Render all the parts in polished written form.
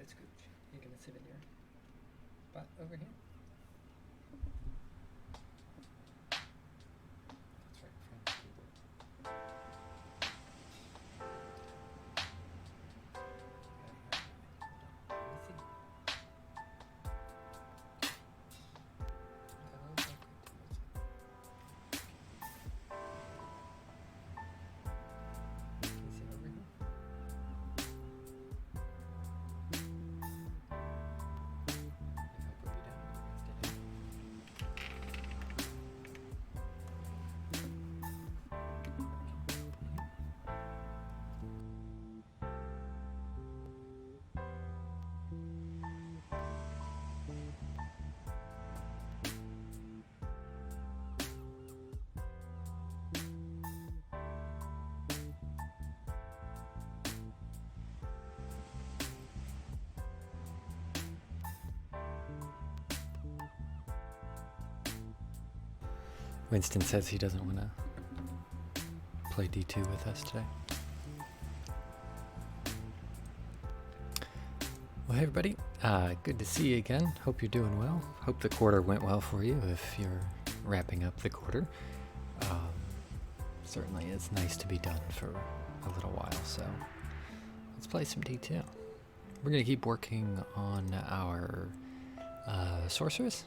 Scooch. You're gonna sit in your spot over here. That's right in front of the keyboard. Let me see. Can you sit over here? If I put you down, you're gonna stay down. Winston says he doesn't want to play D2 with us today. Well, hey everybody, good to see you again. Hope you're doing well. Hope the quarter went well for you if you're wrapping up the quarter. Certainly it's nice to be done for a little while, so let's play some D2. We're going to keep working on our sorceress.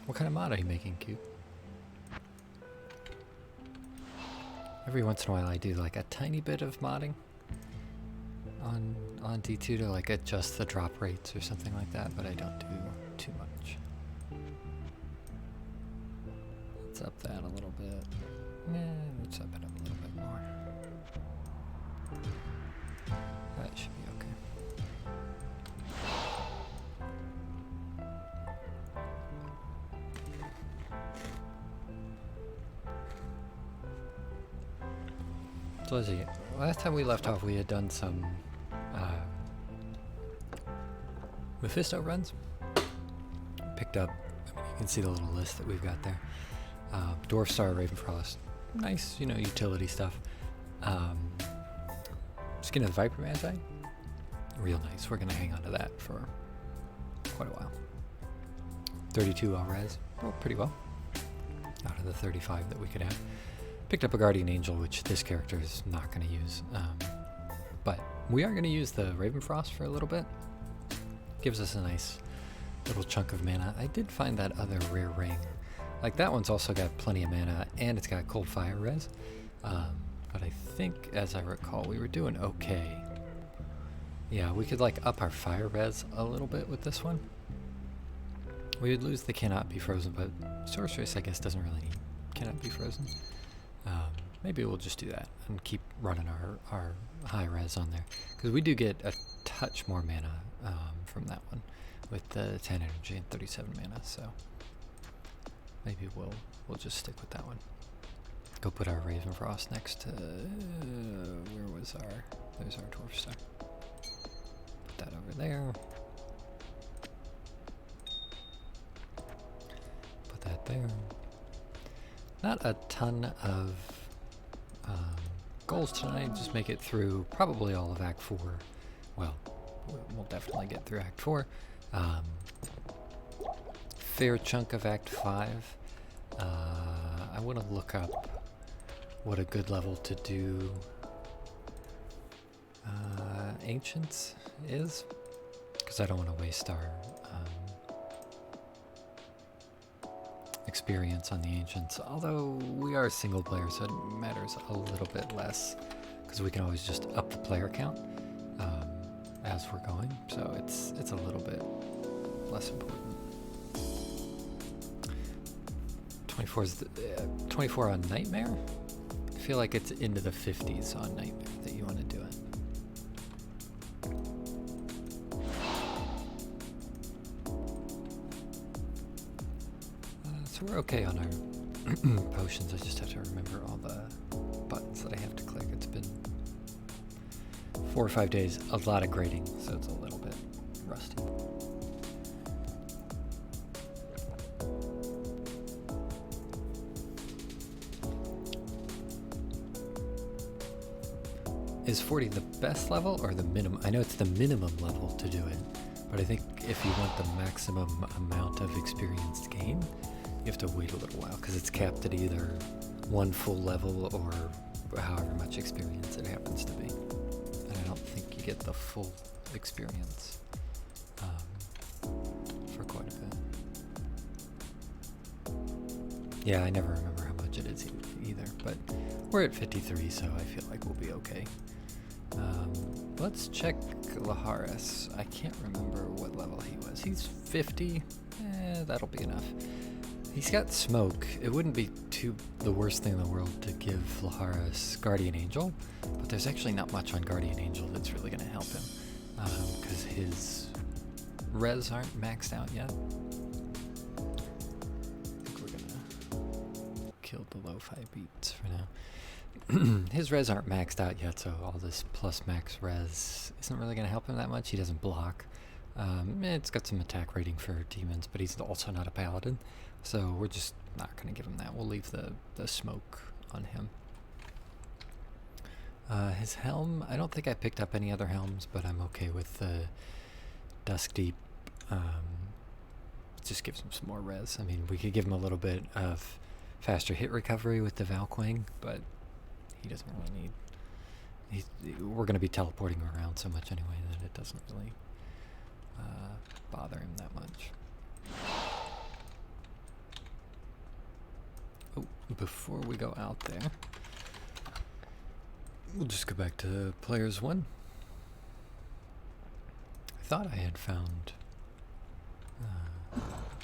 What kind of mod are you making, Cube? Every once in a while I do like a tiny bit of modding on D2 to like adjust the drop rates or something like that, but I don't do too much. Let's up that a little bit. Yeah, let's up it a little bit more. That should be okay. So let's see. Last time we left off, we had done some Mephisto runs. Picked up, you can see the little list that we've got there. Dwarf Star, Ravenfrost, nice, you know, utility stuff. Skin of the Viper Magi, real nice. We're gonna hang on to that for quite a while. 32 all res, well, pretty well. Out of the 35 that we could have. Picked up a Guardian Angel, which this character is not going to use. But we are going to use the Ravenfrost for a little bit. Gives us a nice little chunk of mana. I did find that other rare ring. Like that one's also got plenty of mana, and it's got cold fire res. But I think, as I recall, we were doing okay. Yeah, we could like up our fire res a little bit with this one. We would lose the cannot be frozen, but Sorceress, I guess, doesn't really need cannot be frozen. Maybe we'll just do that and keep running our high res on there, because we do get a touch more mana from that one with the 10 energy and 37 mana. So maybe we'll just stick with that one. Go put our Ravenfrost next to where was there's our Dwarf Star. Put that over there. Put that there. Not a ton of goals tonight, just make it through probably all of Act 4. Well, we'll definitely get through Act 4. Fair chunk of Act 5. I want to look up what a good level to do Ancients is, because I don't want to waste our experience on the Ancients, although we are single player, so it matters a little bit less, because we can always just up the player count as we're going, so it's a little bit less important. 24 on Nightmare? I feel like it's into the 50s on Nightmare that you want to do it. So we're okay on our potions. I just have to remember all the buttons that I have to click. It's been 4 or 5 days, a lot of grading, so it's a little bit rusty. Is 40 the best level or the minimum? I know it's the minimum level to do it, but I think if you want the maximum amount of experience gain, you have to wait a little while because it's capped at either one full level or however much experience it happens to be. And I don't think you get the full experience for quite a bit. Yeah, I never remember how much it is either, but we're at 53, so I feel like we'll be okay. Let's check Laharis. I can't remember what level he was. He's 50. That'll be enough. He's got smoke. It wouldn't be the worst thing in the world to give Laharis Guardian Angel, but there's actually not much on Guardian Angel that's really going to help him, because his res aren't maxed out yet. I think we're going to kill the lo-fi beats for now. His res aren't maxed out yet, so all this plus max res isn't really going to help him that much. He doesn't block. It's got some attack rating for demons, but he's also not a paladin, so we're just not going to give him that. We'll leave the smoke on him. His helm, I don't think I picked up any other helms, but I'm okay with the Dusk Deep. It just gives him some more res. I mean, we could give him a little bit of faster hit recovery with the Valkwing, but he doesn't really need... we're going to be teleporting around so much anyway that it doesn't really bother him that much. Oh, before we go out there, we'll just go back to Players 1. I thought I had found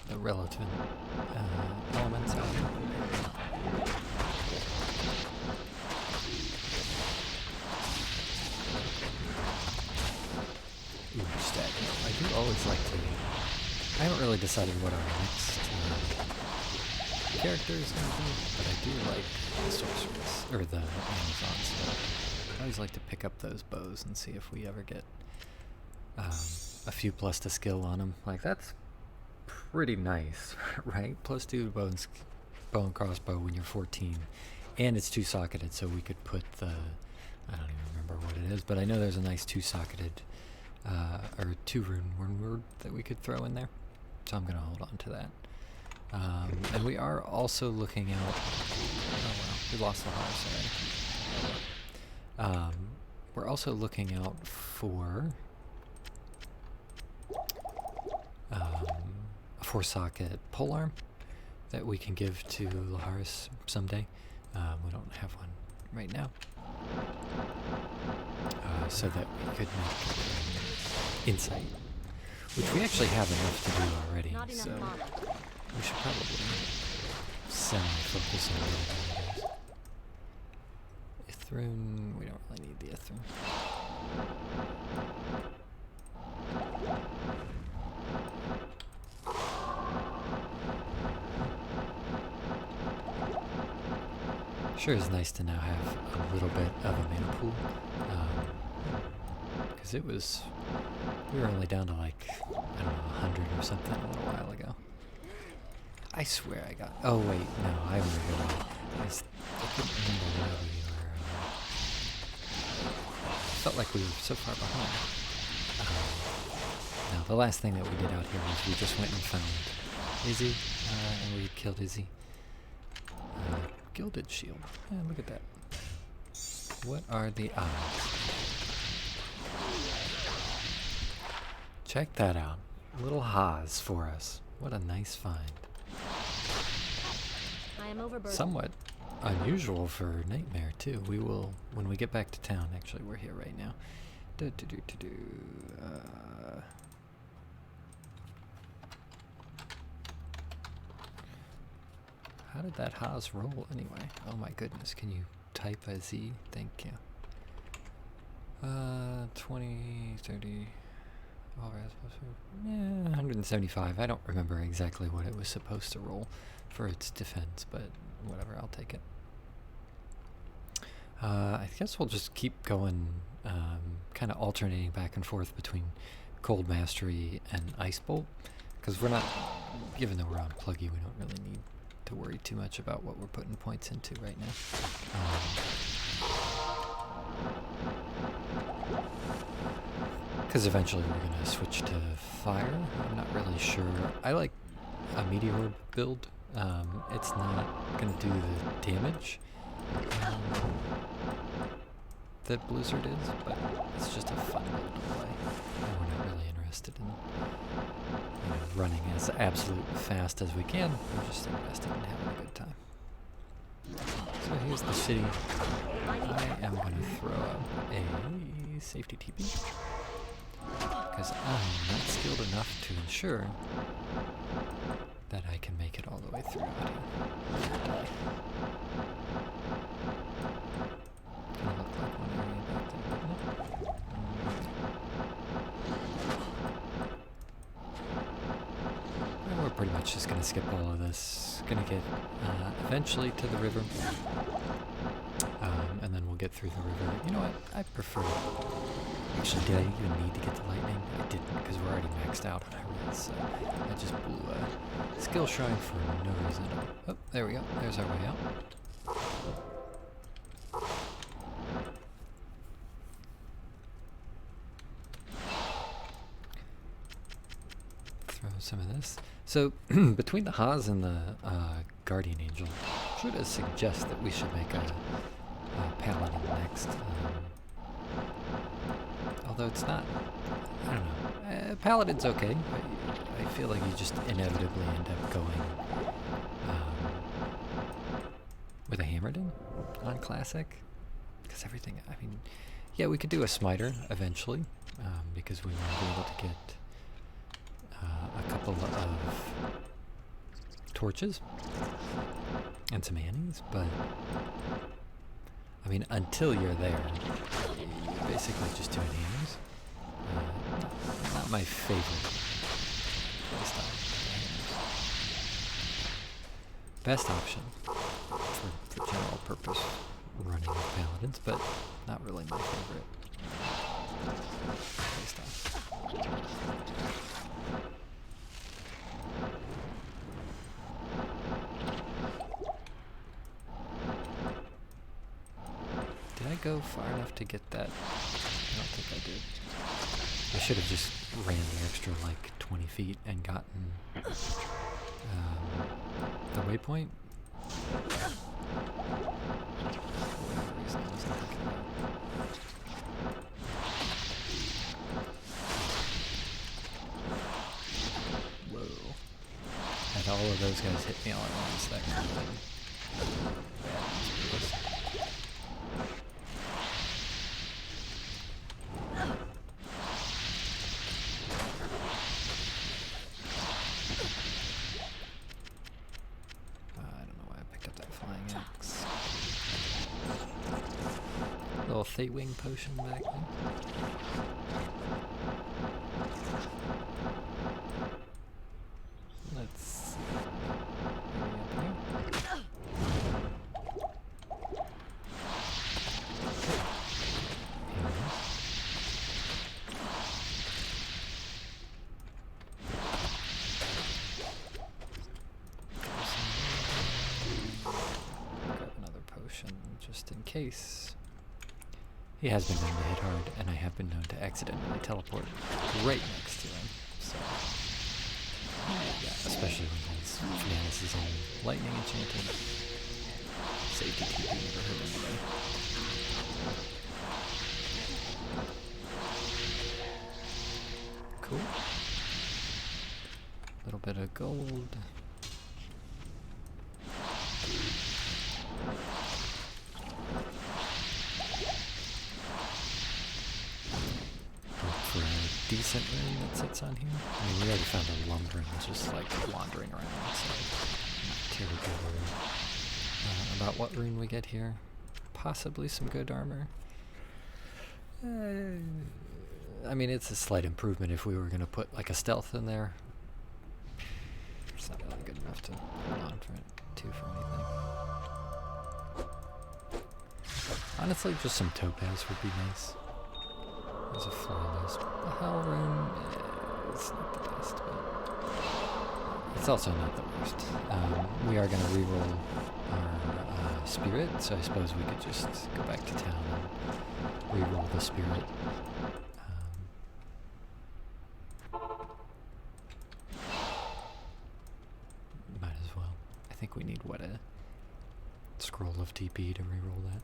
the relevant elements out here. Ooh, stagnant. I do always like to... I haven't really decided what our next character is going to be, but I do like the sorceress, or the Amazons. I always like to pick up those bows and see if we ever get a few plus to skill on them. Like, that's pretty nice, right? Plus 2 bow and crossbow when you're 14. And it's 2-socketed, so we could put the... I don't even remember what it is, but I know there's a nice 2-socketed... or 2-rune word that we could throw in there. So I'm going to hold on to that. And we are also looking out... Oh well, we lost the horse already. We're also looking out for a 4-socket polearm that we can give to Laharis someday. We don't have one right now. So that we could make insight, which we actually have enough to do already, so we should probably semi-focus on getting those. Ithrin, we don't really need the Ithrin. Sure is nice to now have a little bit of a mana pool, because it was... We were only down to like, I don't know, 100 or something a little while ago. I swear I got... Oh wait, no, I remember. I couldn't remember where we were. Felt like we were so far behind. No, the last thing that we did out here was we just went and found Izzy, and we killed Izzy. Gilded shield. Yeah, look at that. What are the odds? Check that out. Little Haas for us. What a nice find. I am overburdened. Somewhat unusual for Nightmare, too. We will, when we get back to town, actually, we're here right now. How did that Haas roll anyway? Oh my goodness, can you type a Z? Thank you. 20, 30... All right, 175. I don't remember exactly what it was supposed to roll for its defense, but whatever, I'll take it. I guess we'll just keep going, kind of alternating back and forth between Cold Mastery and Ice Bolt, because we're not, given that we're on Pluggy, we don't really need to worry too much about what we're putting points into right now. Because eventually we're going to switch to fire. I'm not really sure. I like a meteor build. It's not going to do the damage that Blizzard is, but it's just a fun build to play. And we're not really interested in running as absolute fast as we can. We're just interested in having a good time. So here's the city. I am going to throw out a safety TP because I'm not skilled enough to ensure that I can make it all the way through out here. Kinda looked like one area back there, didn't it? And we're pretty much just going to skip all of this. Going to get eventually to the river. And then we'll get through the river. You know what? I prefer... Actually, did I even need to get the lightning? I didn't, because we're already maxed out on our res, so I just blew a skill shrine for no reason at all. Oh, there we go. There's our way out. Throw some of this. So, between the Haas and the Guardian Angel, should I suggest that we should make a Paladin next? Although it's not, I don't know. Paladin's okay, but I feel like you just inevitably end up going with a Hammerden on Classic. Because everything, I mean, yeah, we could do a Smiter eventually, because we want to be able to get a couple of torches and some annies, but I mean, until you're there, you're basically just doing hammers. Not my favorite playstyle. Best option for general purpose running of paladins, but not really my favorite playstyle. Did I go far enough to get that? I don't think I did. I should have just ran the extra like 20 feet and gotten the waypoint. For whatever reason, I wasn't thinking about it. Whoa. Had all of those guys hit me all at once, that kind of thing. Little Fate Wing potion back there. Let's see. Grab another potion just in case. He has been known to hit hard, and I have been known to accidentally teleport right next to him. So, yeah, especially when his Manus is on lightning enchanted. Safety TP never hurt anybody. Cool. A little bit of gold. Decent rune that sits on here. I mean, we already found a lumber and it's just like wandering around, so not terribly worried about what rune we get here. Possibly some good armor. I mean, it's a slight improvement if we were going to put like a stealth in there. It's not really good enough to hold on for anything. Honestly, just some topaz would be nice. There's a flawless. The Hell Rune, it's not the best, but it's also not the worst. We are going to reroll our spirit, so I suppose we could just go back to town and reroll the spirit. think we need, what, a scroll of TP to reroll that?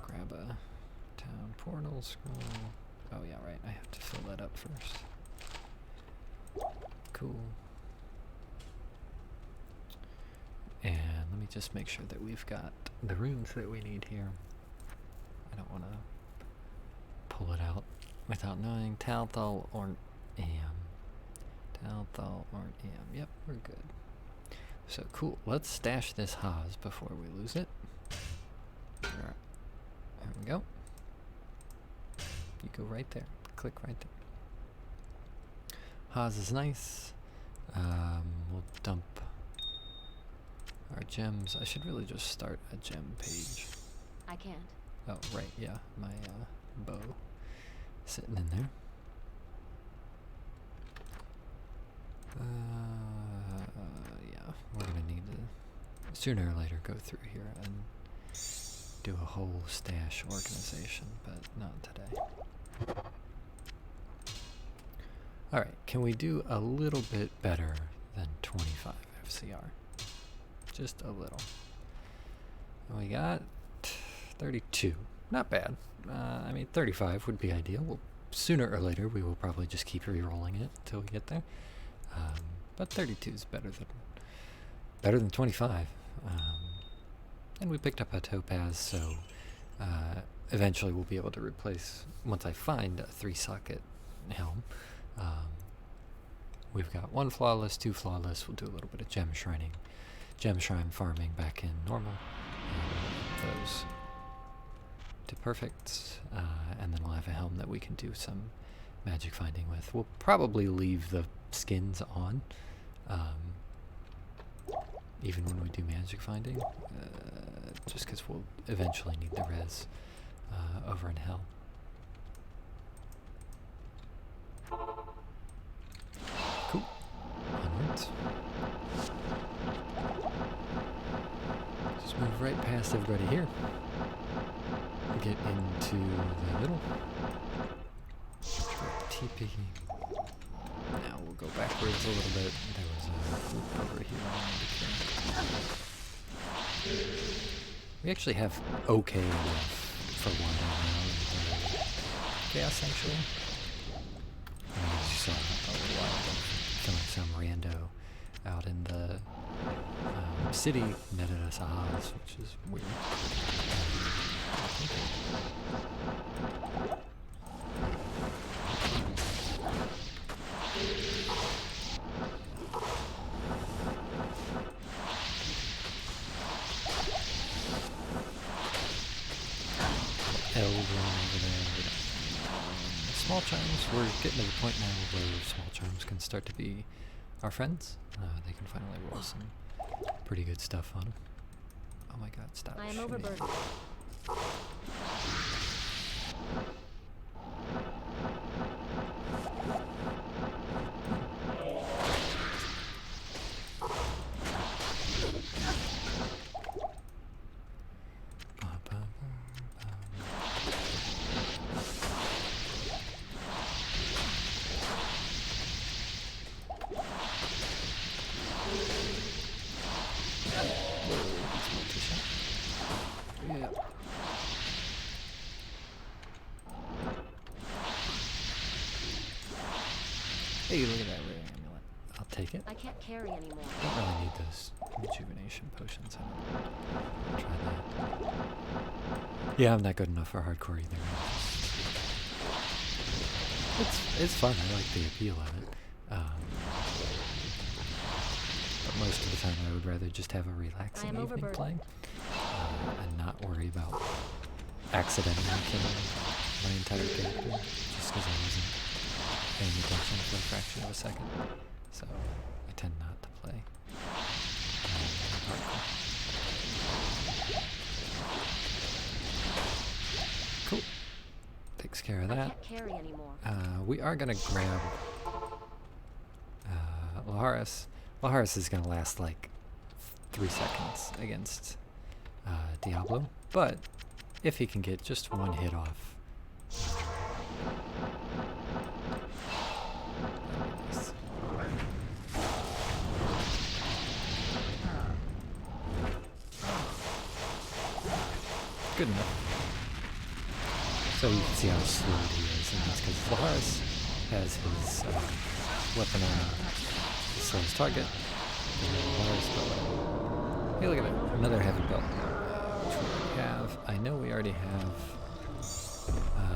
Grab a town portal scroll. Oh yeah, right, I have to fill that up first. Cool. And let me just make sure that we've got the runes that we need here. I don't want to pull it out without knowing. Talthal or Am. Talthal or Am. Yep, we're good. So cool. Let's stash this Haas before we lose it. Alright. There we go. You go right there. Click right there. Haas is nice. We'll dump our gems. I should really just start a gem page. I can't. Oh, right, yeah. My bow sitting in there. Yeah, we're gonna need to sooner or later go through here and do a whole stash organization, but not today. Alright, can we do a little bit better than 25 FCR? Just a little. We got 32. Not bad. I mean, 35 would be ideal. Well, sooner or later, we will probably just keep re-rolling it until we get there. But 32 is better than 25. And we picked up a topaz, so eventually we'll be able to replace, once I find a 3-socket helm. We've got 1 flawless, 2 flawless. We'll do a little bit of gem shrine farming back in normal. Those to perfect, and then we'll have a helm that we can do some magic finding with. We'll probably leave the skins on, even when we do magic finding, just because we'll eventually need the res over in hell. Cool. Onwards. Just move right past everybody here. Get into the middle. TP. Now we'll go backwards a little bit. There was a loop over here. We actually have okay enough for one round. Chaos Sanctuary. As you saw a little while ago, killing some rando out in the city netted us a Haas, which is weird. Small charms, we're getting to the point now where small charms can start to be our friends. They can finally roll some pretty good stuff on them. Oh my god, stop. I am overburdened. Hey, look at that rare amulet. I'll take it. I can't carry anymore. Don't really need those rejuvenation potions. I'll try that. Yeah, I'm not good enough for hardcore either. It's fun. I like the appeal of it. But most of the time, I would rather just have a relaxing evening playing and not worry about accidentally killing my entire character just because I wasn't paying attention for a fraction of a second. So I tend not to play hardcore. Cool. Takes care of that. I can't carry anymore. We are gonna grab Laharis. Laharis is gonna last like 3 seconds against Diablo, but if he can get just one hit off, Good enough. So you can see how slowed he is, and that's because Laharis has his weapon on the slowest target. Hey, look at that. Another heavy belt. Which we already have. I know we already have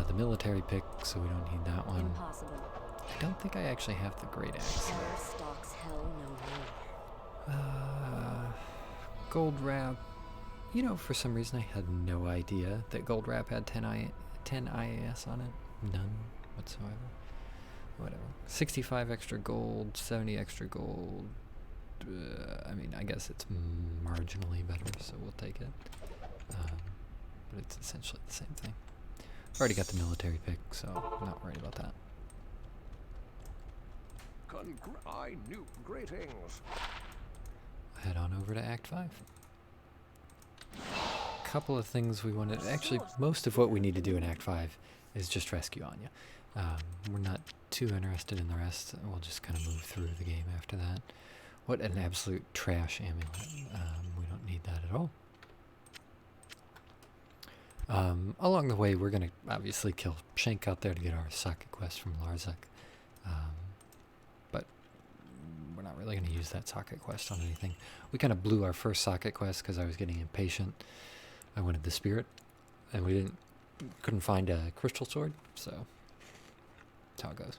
the military pick, so we don't need that one. Impossible. I don't think I actually have the great axe. Terror stalks hell no more. Gold wrap. You know, for some reason I had no idea that gold wrap had 10 IAS on it. None whatsoever. Whatever. 65 extra gold, 70 extra gold. I mean, I guess it's marginally better, so we'll take it. But it's essentially the same thing. I've already got the military pick, so I'm not worried about that. Greetings. Head on over to Act 5. Couple of things we wanted. Actually, most of what we need to do in Act 5 is just rescue Anya. We're not too interested in the rest. We'll just kind of move through the game after that. What an absolute trash amulet. We don't need that at all. Along the way, we're going to obviously kill Shank out there to get our socket quest from Larzak. But we're not really going to use that socket quest on anything. We kind of blew our first socket quest because I was getting impatient. I wanted the spirit, and we couldn't find a crystal sword, so that's how it goes.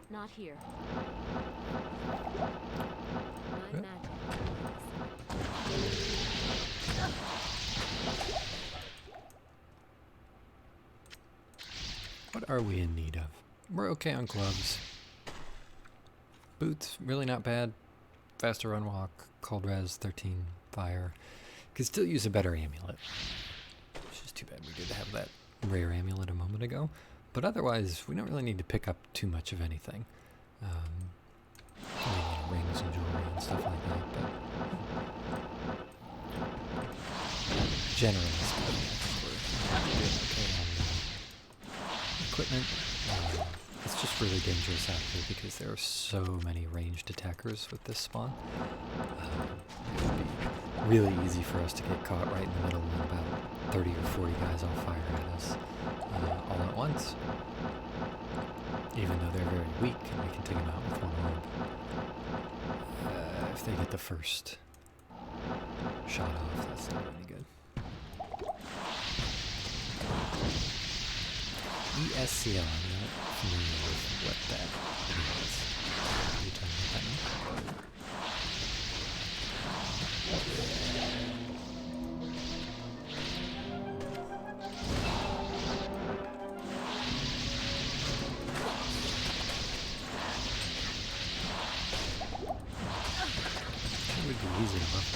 Not here. My Yeah. magic. What are we in need of? We're okay on gloves. Boots, really not bad. Faster run walk, cold res, 13 fire. Could still use a better amulet. It's just too bad we did have that rare amulet a moment ago. But otherwise, we don't really need to pick up too much of anything. I mean, rings and jewelry and stuff like that, but generally speaking, I think we're doing okay on equipment. It's just really dangerous out here because there are so many ranged attackers with this spawn. It would be really easy for us to get caught right in the middle and about 30 or 40 guys all fire at us all at once. Even though they're very weak and we can take them out with one orb. If they get the first shot off, that's not any good. ESCL, I'm not familiar with what that means. Can you tell me what that means? It would be easy enough.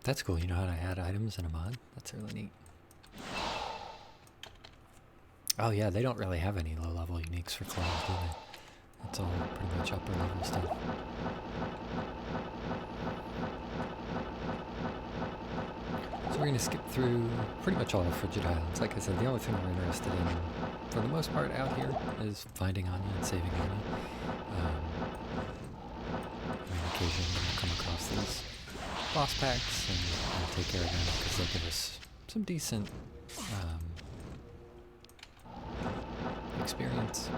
That's cool. You know how to add items in a mod? That's really neat. Oh yeah, they don't really have any low-level uniques for claws, do they? It's all pretty much upper-level stuff. So we're going to skip through pretty much all the Frigid Islands. Like I said, the only thing we're interested in, for the most part out here, is finding Anya and saving Anya. I mean, occasionally we'll come across these boss packs and take care of them because they'll give us some decent experience.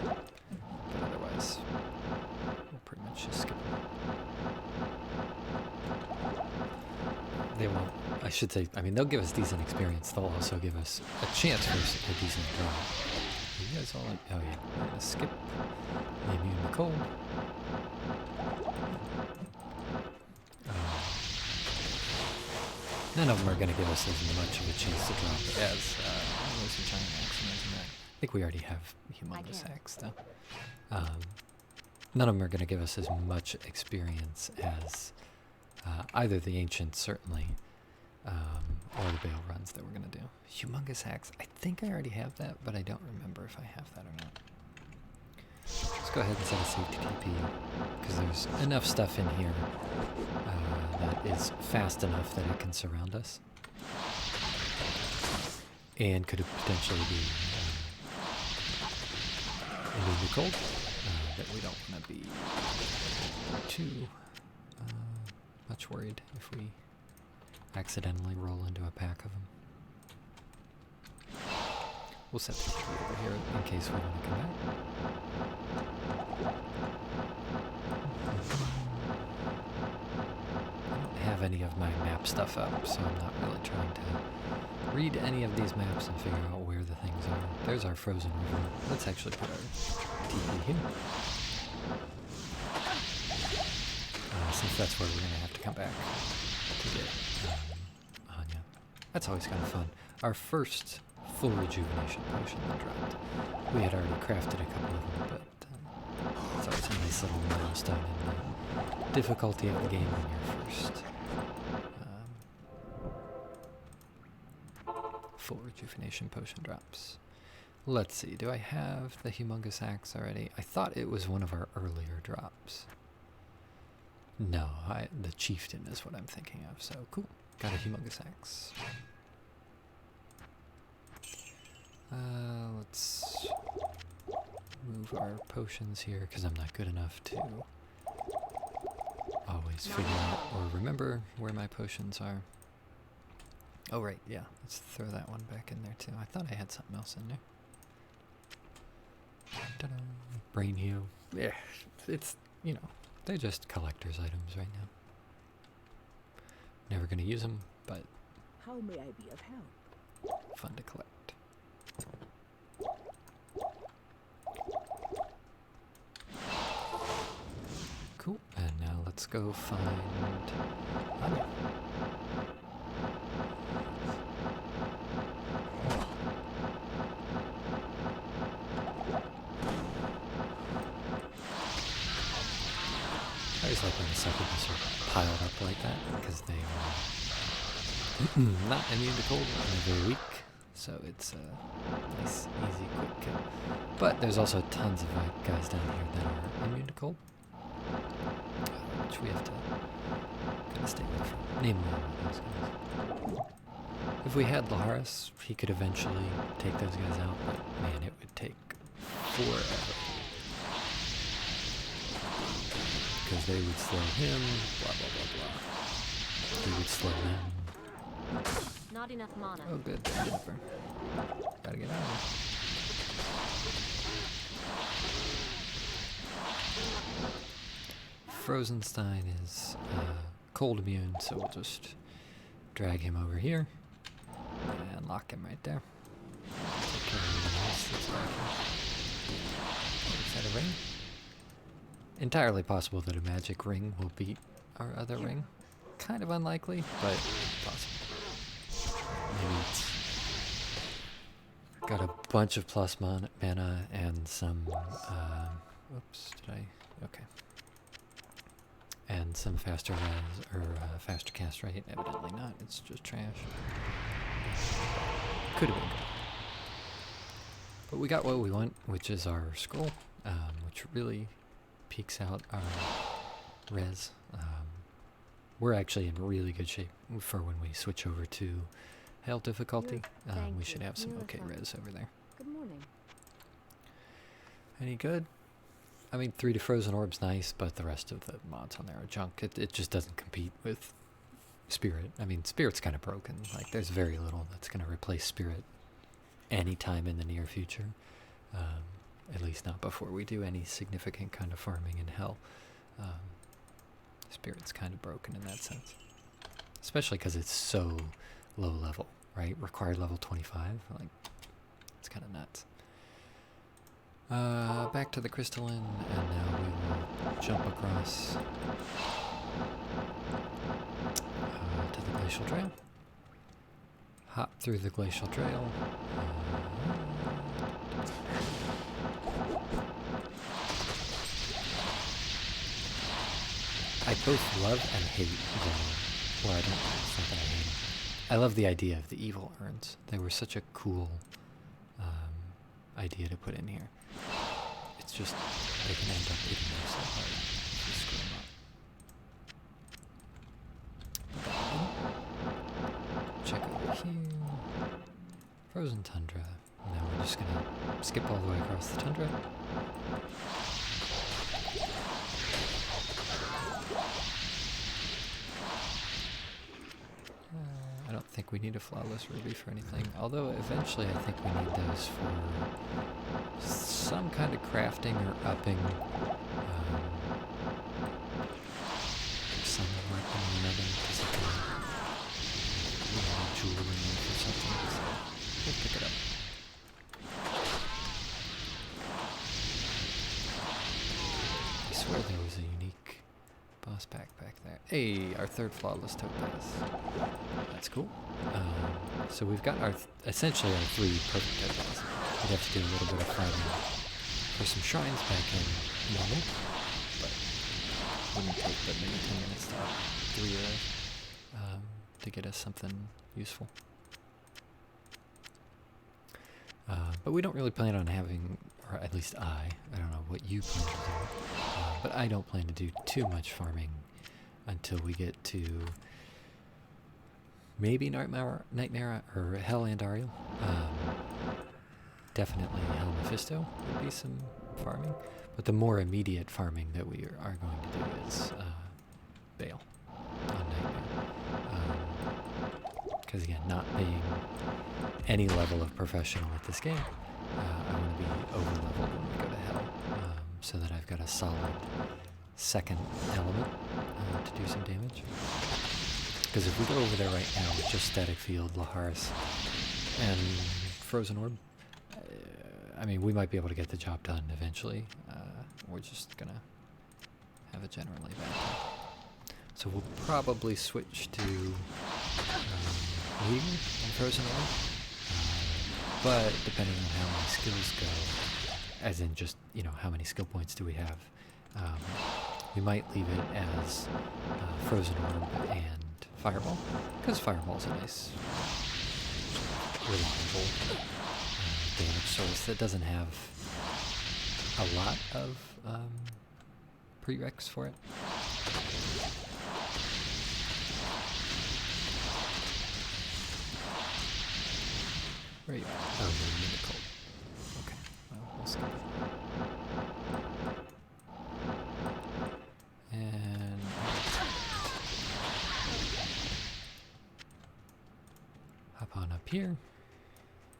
But otherwise, we'll pretty much just skip them. They won't, I should say, I mean, they'll give us decent experience. They'll also give us a chance for a decent draw. You guys all like, oh yeah, we're going to skip the immune to cold. None of them are going to give us as much of a chance to drop it as those giant axe and that. I think we already have humongous axe though. None of them are going to give us as much experience as either the ancients certainly, or the bail runs that we're going to do. Humongous Axe. I think I already have that, but I don't remember if I have that or not. Let's go ahead and set a safety TP, because there's enough stuff in here that is fast enough that it can surround us. And could potentially be immune to cold, that we don't want to be too much worried if we accidentally roll into a pack of them. We'll set the TV over here in case we want to come back. I don't have any of my map stuff up, so I'm not really trying to read any of these maps and figure out where the things are. There's our frozen river. Let's actually put our TV here. Since that's where we're going to have to come back to get Anya. That's always kind of fun. Our first full rejuvenation potion that dropped. We had already crafted a couple of them, but it's always a nice little milestone in the difficulty of the game when you're first full rejuvenation potion drops. Let's see, do I have the Humongous Axe already? I thought it was one of our earlier drops. No, the Chieftain is what I'm thinking of, so cool. Got a Humongous Axe. Let's move our potions here, because I'm not good enough to always figure out or remember where my potions are. Oh, right, yeah. Let's throw that one back in there, too. I thought I had something else in there. Ta-da. Brain heal. Yeah, it's, you know, they're just collector's items right now. Never gonna use them, but how may I be of help? Fun to collect. Cool, and now let's go find Anya. I always like when the succubus are piled up like that, because they are not immune to cold and they're very weak, so it's a nice, easy, quick kill. But there's also tons of guys down here that are immune to cold, which we have to kind of stay away from. Namely, those guys. If we had Laharis, he could eventually take those guys out, but man, it would take forever. Because they would slow him, blah blah blah blah. He would slow them. Not enough mana. Oh good, Jennifer. Gotta get out of here. Frozenstein is cold immune, so we'll just drag him over here and lock him right there. Take care of everything else that's back here. Is that a ring? Entirely possible that a magic ring will beat our other ring. Kind of unlikely, but possible. Maybe it's got a bunch of plus mana and some, oops, did I, okay. And some faster res, or faster cast rate, evidently not, it's just trash. Could have been good. But we got what we want, which is our scroll, which really peaks out our res. We're actually in really good shape for when we switch over to hell difficulty. We should have some okay res over there. Good morning. Any good? I mean, 3 to Frozen Orb's nice, but the rest of the mods on there are junk. It just doesn't compete with Spirit. I mean, Spirit's kind of broken. Like, there's very little that's going to replace Spirit anytime in the near future. At least not before we do any significant kind of farming in hell. Spirit's kind of broken in that sense. Especially because it's so low level, right? Required level 25. Like, it's kind of nuts. Back to the crystalline, and now we will jump across to the glacial trail. Hop through the glacial trail. I both love and hate the, well, I don't, it's not that I hate him. I love the idea of the evil urns. They were such a cool idea to put in here. It's just they can end up hitting you so hard if you screw them up. Check over here. Frozen tundra. Now we're just gonna skip all the way across the tundra. I don't think we need a flawless ruby for anything, although eventually I think we need those for some kind of crafting or upping some weapon or another, because it can jewelry or something, so we'll pick it up. I swear there was a unique boss pack back there. Hey, our third flawless topaz. That's cool. So we've got our essentially our 3 perfect topaz. We'd have to do a little bit of farming for some shrines back in normal, but wouldn't take but maybe 10 minutes to up 3 of those to get us something useful. But we don't really plan on having, or at least I don't know what you plan to do, but I don't plan to do too much farming until we get to maybe Nightmare or Hell and Ariel. Definitely Hell Mephisto would be some farming, but the more immediate farming that we are going to do is Bale on Nightmare. Because again, not being any level of professional at this game, I want to be over-leveled when we go to Hell, so that I've got a solid second element to do some damage. Because if we go over there right now with just Static Field, Laharis, and Frozen Orb, I mean, we might be able to get the job done eventually. We're just going to have a generally bad time. So we'll probably switch to Meteor and Frozen Orb. But depending on how many skills go, as in just, how many skill points do we have, we might leave it as Frozen Orb and Fireball, because Fireball's a nice, reliable damage source that doesn't have a lot of prereqs for it. Where are you at? Oh, you're in the cold. Okay, well, we'll skip it. And hop on up here.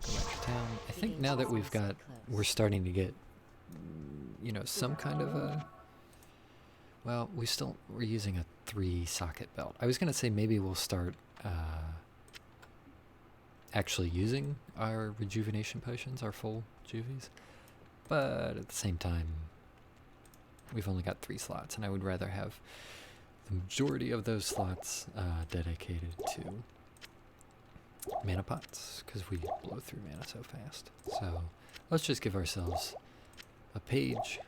Go back to town. I think now that we're starting to get, some kind of a, well, we're using a 3-socket belt. I was going to say maybe we'll start actually using our rejuvenation potions, our full juvies, but at the same time, we've only got 3 slots, and I would rather have the majority of those slots dedicated to mana pots, because we blow through mana so fast. So let's just give ourselves a page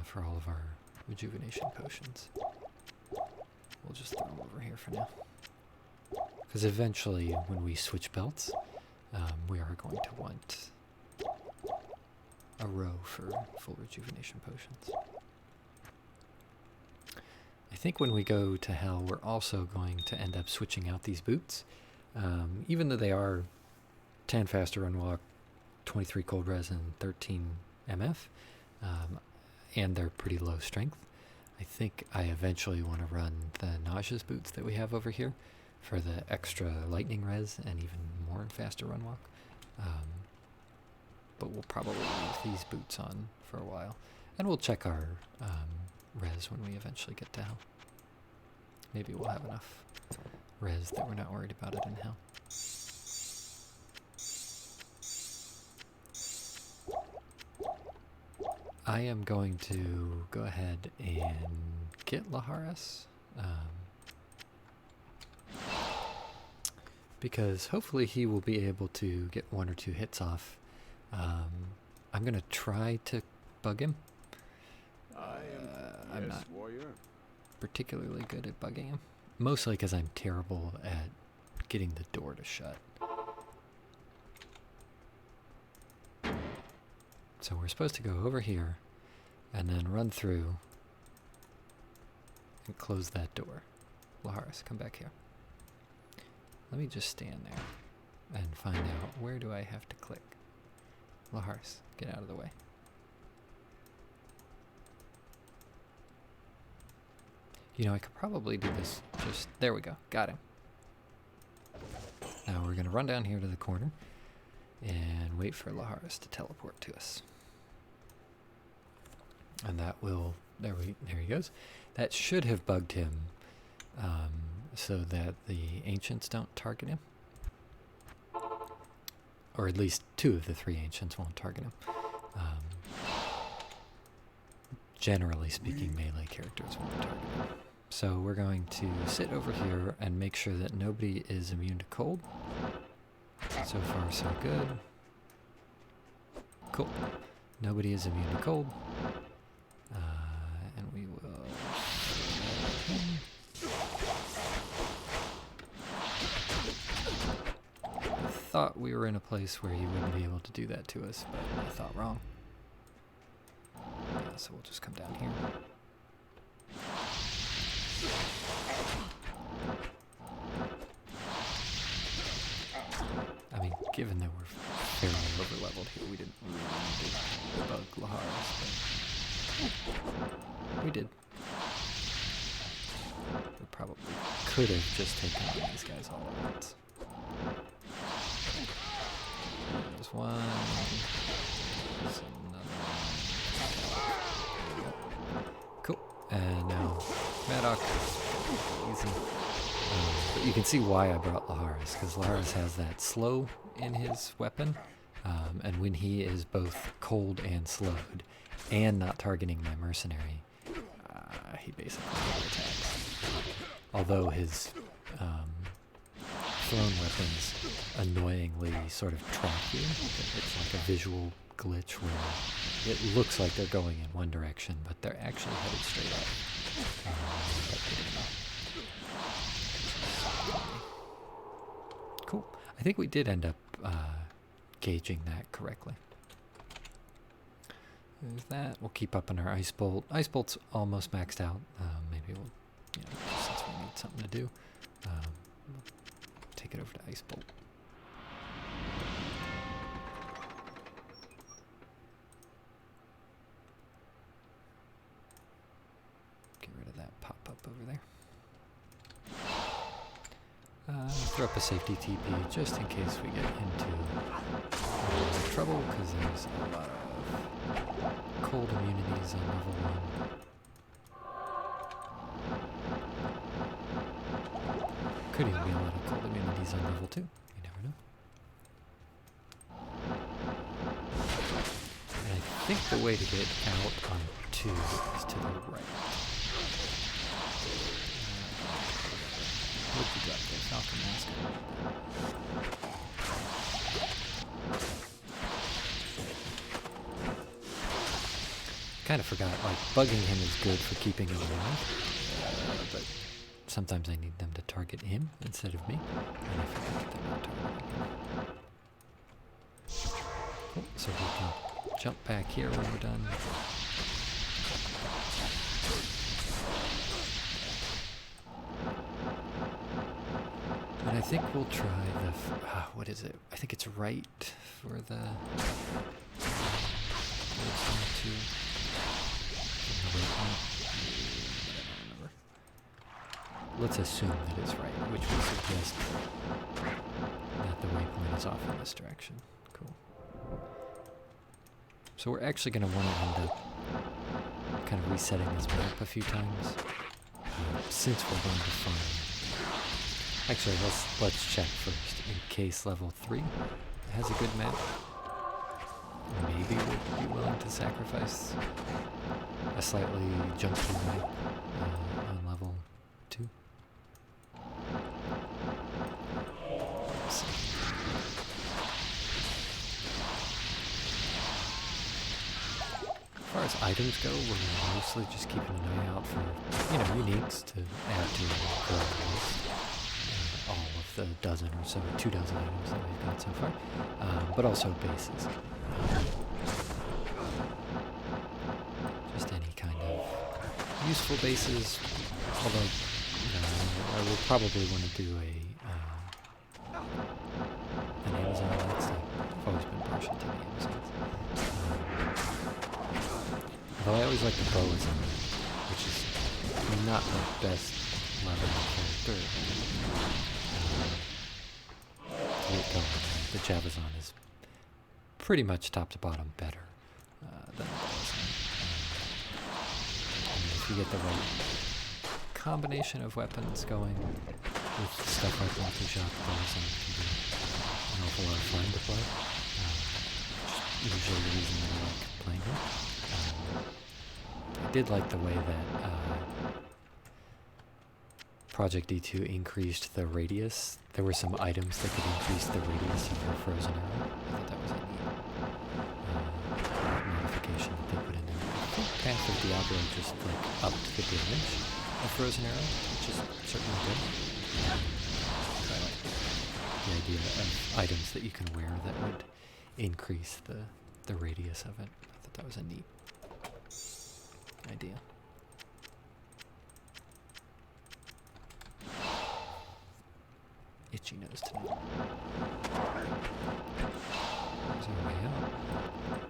for all of our rejuvenation potions. We'll just throw them over here for now, because eventually when we switch belts, we are going to want a row for full rejuvenation potions. I think when we go to Hell, we're also going to end up switching out these boots. Even though they are 10 faster run walk, 23 cold res, and 13 MF, and they're pretty low strength, I think I eventually want to run the nauseous boots that we have over here for the extra lightning res and even more faster run walk. But we'll probably leave these boots on for a while, and we'll check our res when we eventually get to Hell. Maybe we'll have enough res that we're not worried about it in Hell. I am going to go ahead and get Laharis, because hopefully he will be able to get 1 or 2 hits off. I'm going to try to bug him. I'm not particularly good at bugging him, mostly because I'm terrible at getting the door to shut. So we're supposed to go over here and then run through and close that door. Laharis, come back here. Let me just stand there and find out where do I have to click. Laharis, get out of the way. You know, I could probably do this just... There we go. Got him. Now we're going to run down here to the corner and wait for Laharis to teleport to us. And that will... There he goes. That should have bugged him so that the ancients don't target him. Or at least 2 of the 3 ancients won't target him. Generally speaking, melee characters won't target him. So we're going to sit over here and make sure that nobody is immune to cold. So far, so good. Cool. Nobody is immune to cold. And we will... I thought we were in a place where he wouldn't be able to do that to us, but I thought wrong. So we'll just come down here. I mean, given that we're fairly over-leveled here, we didn't really need to bug Laharis, but we did. We probably could have just taken on these guys all at once. There's one. There's another one. Cool. And now Maddox. Easy. But you can see why I brought Laharis, because Laharis has that slow in his weapon, and when he is both cold and slowed, and not targeting my mercenary, he basically never attacks. Although his thrown weapons annoyingly sort of track you. It's like a visual glitch where it looks like they're going in one direction, but they're actually headed straight up. Cool. I think we did end up gauging that correctly. There's that. We'll keep up on our Ice Bolt. Ice Bolt's almost maxed out. Maybe we'll, since we need something to do, we'll take it over to Ice Bolt. Get rid of that pop-up over there. Throw up a safety TP just in case we get into trouble, because there's a lot of cold immunities on level 1. Could even be a lot of cold immunities on level 2. You never know. And I think the way to get out on 2 is to the right. What did you drop there? Falcon Mask. Kind of forgot, like, bugging him is good for keeping him alive, but sometimes I need them to target him instead of me, and I forget that they're not targeting him. Cool, so we can jump back here when we're done. And I think we'll try the, what is it? I think it's right for the, let's assume that it's right, which would suggest that the waypoint is off in this direction. Cool. So we're actually going to want to end up kind of resetting this map a few times, since we're going to find. Actually, let's check first, in case level 3 has a good map. Maybe we'll be willing to sacrifice a slightly junky map on level 2. Let's see. As far as items go, we're mostly just keeping an eye out for, uniques to add to the list. All of with a dozen or so, 2 dozen items that we've got so far, but also bases. Just any kind of useful bases, although I will probably want to do an Amazon. I've always been partial to the Amazons. Although I always like the Boazon, which is not the best level character. The Javazon is pretty much top to bottom better than the Boazon. If you get the right combination of weapons going with stuff like multi-shot, Boazon can be an awful lot of fun to play. Usually the reason that I like playing her. I did like the way that Project D2 increased the radius. There were some items that could increase the radius of your frozen arrow. I thought that was a neat modification that they put in there. I think Path of Diablo just like upped the damage of frozen arrow, which is certainly good. I like the idea of items that you can wear that would increase the radius of it. I thought that was a neat idea. Itchy nose tonight. There's our way out.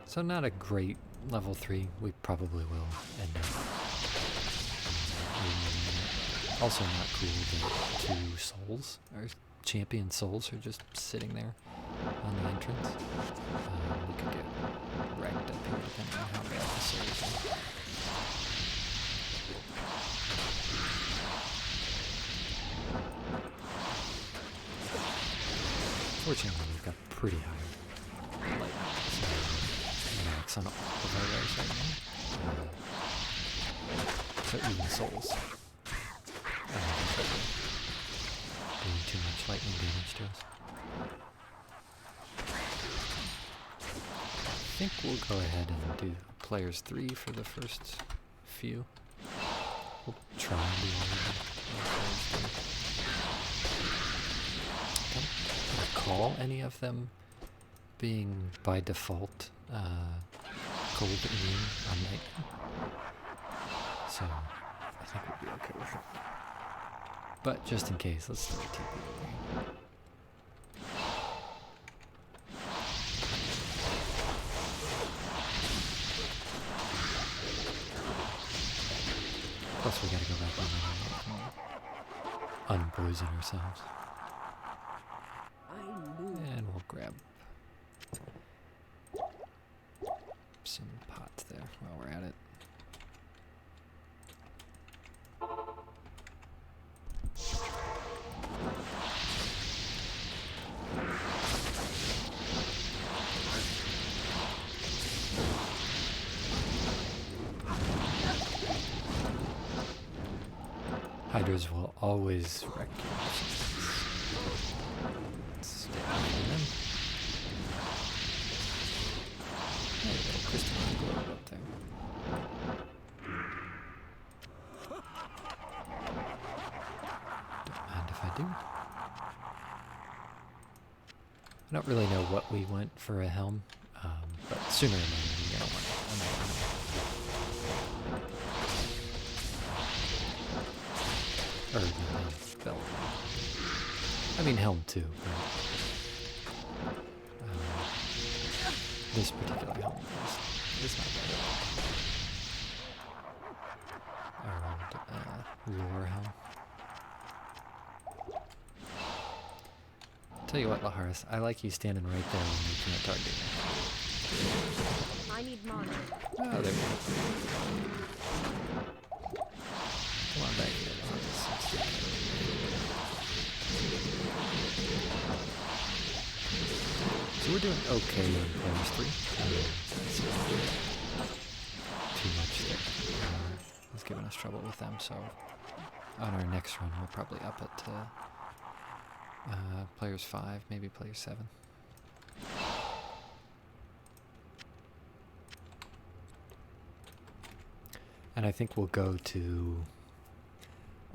So not a great level 3. We probably will end up. Also not cool that 2 souls, or champion souls, are just sitting there on the entrance. We could get wrecked up here depending on how bad the souls are. Fortunately, we've got pretty high lightning, so max on all of our rays right now. So even souls doing too much lightning damage to us. I think we'll go ahead and do players 3 for the first few. We'll try and do all of them. Don't recall any of them being by default cold immune on lightning. So I think we'll be okay with it. But just in case, let's do a TP over here. Plus we gotta go back and unpoison ourselves. And we'll grab some pots there while we're at it. Hydras will always wreck you. Stay away from them. Hey, a little crystalline globe up there. Don't mind if I do. I don't really know what we went for a helm, but sooner or later we're going to want another helm. Or belt. I mean helm too, but this particular helm is not bad. Our old lore helm. Tell you what, Laharis, I like you standing right there when you can't target me. I need mana. Oh, there we go. Come on back here, Laharis. So we're doing okay in players 3. Too much that is giving us trouble with them, so on our next run we'll probably up it to players 5, maybe players 7. And I think we'll go to,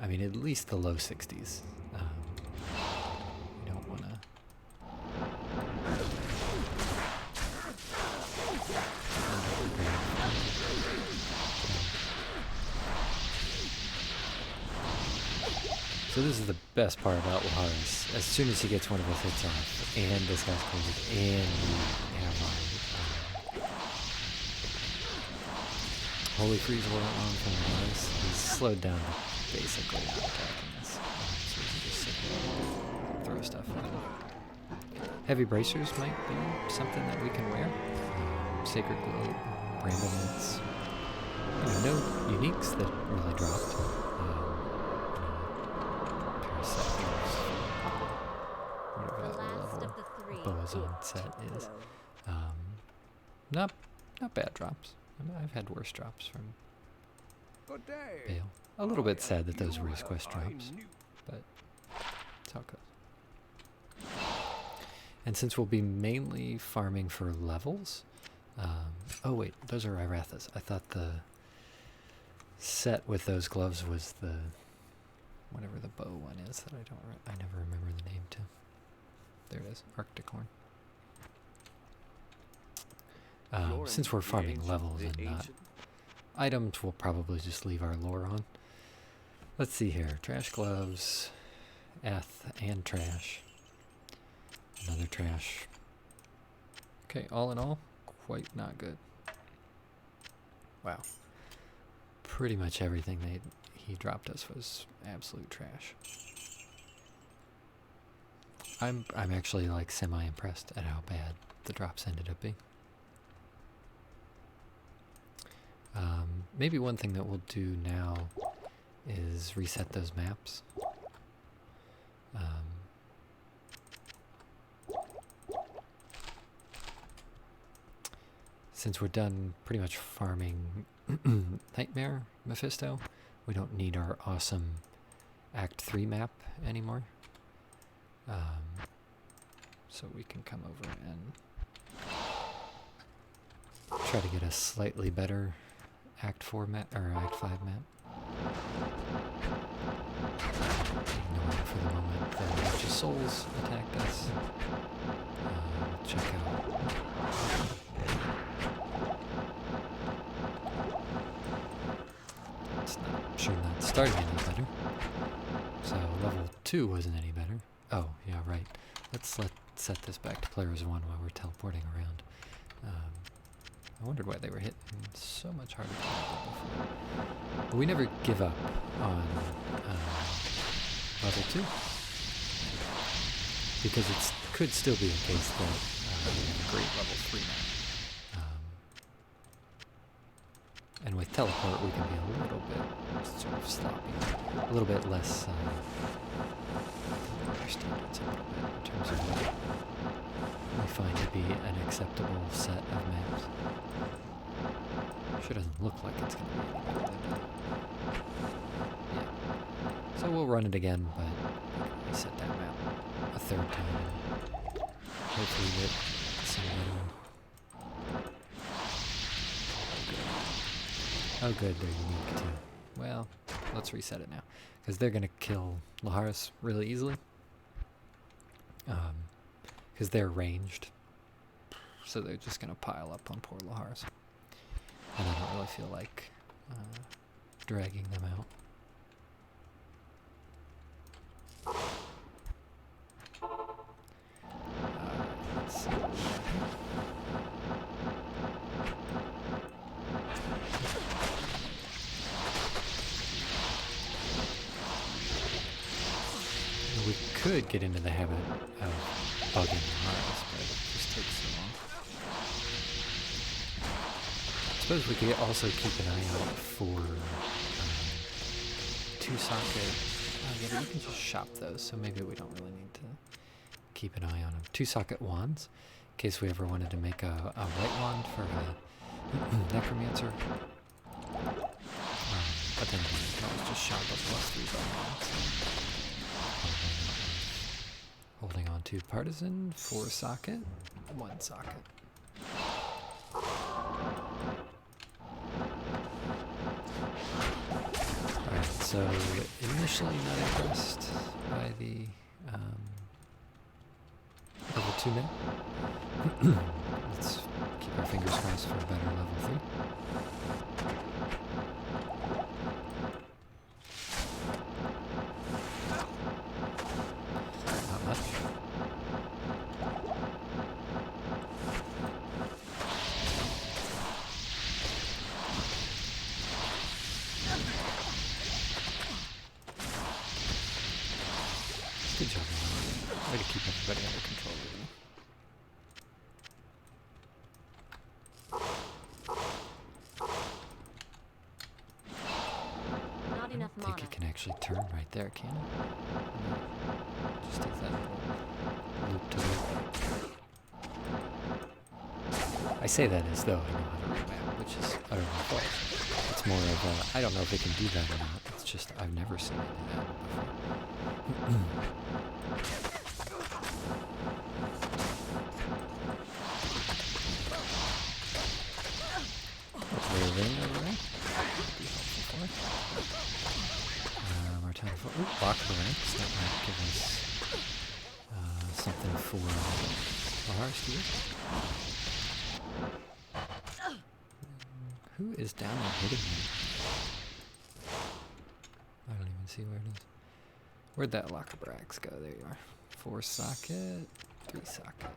I mean, at least the low 60s. So this is the best part about Laharis. As soon as he gets one of his hits off, and this guy's cleared, and we have our Holy Freeze won't on from Laharis, he's slowed down to basically not attacking us. So we can just sit here and throw stuff at him. Heavy bracers might be something that we can wear. Sacred Globe, Bramble Mitts. No uniques that really dropped. Whatever that level Boazon set is. Not bad drops. I've had worse drops from Bale. A little bit sad that those were his quest drops, but that's how it goes. And since we'll be mainly farming for levels, oh wait, those are Irathas. I thought the set with those gloves was the whatever the bow one is that I never remember the name to. There it is, Arctic Horn. Since we're farming levels and not items, we'll probably just leave our lore on. Let's see here, trash gloves, eth and trash. Another trash. Okay, all in all, quite not good. Wow. Pretty much everything he dropped us was absolute trash. I'm actually like semi-impressed at how bad the drops ended up being. Maybe one thing that we'll do now is reset those maps. Since we're done pretty much farming Nightmare Mephisto, we don't need our awesome Act 3 map anymore. So we can come over and try to get a slightly better Act 4 map, or Act 5 map. Ignoring for the moment that a bunch of souls attacked us. Check out. Sure not starting any better. So level 2 wasn't any better. Oh, yeah, right. Let's set this back to players 1 while we're teleporting around. I wondered why they were hitting so much harder than they did before. But we never give up on level 2. Because it could still be the case that we have a great level 3 now. And with teleport, we can be a little bit sort of sloppy, a little bit less our standards a little bit in terms of what we find to be an acceptable set of maps. Sure doesn't look like it's going to be any better than that. Yeah. So we'll run it again, but reset that map a third time and hopefully get some better. Oh good, they're unique too. Well, let's reset it now. Because they're going to kill Laharis really easily. Because they're ranged. So they're just going to pile up on poor Laharis. And I don't really feel like dragging them out. Let's see what we got here. We could get into the habit of bugging Laharis, but it just takes so long. I suppose we could also keep an eye out for 2-socket. Oh yeah, but you can just shop those, so maybe we don't really need to keep an eye on them. 2-socket wands, in case we ever wanted to make a white wand for a necromancer. But then we can always just shop a +3 wands. Holding on to partisan, 4-socket, 1-socket. Alright, so initially not impressed by the level 2 map. Let's keep our fingers crossed for a better level 3. Good job, man. Way to keep everybody under control, really. Not I enough don't think mana. it can actually turn right there, can it? Just does that little loop to loop. I say that as though I know how to read map, which is utterly false. It's more of a, I don't know if it can do that or not. It's just I've never seen it do that before. Hopefully a ring over there. That'd be helpful for it. Our time for block the ranks. That might give us something for Bahars to use. Who is down there hitting me? I don't even see where it is. Where'd that locker brax go? There you are. 4 socket, 3 socket.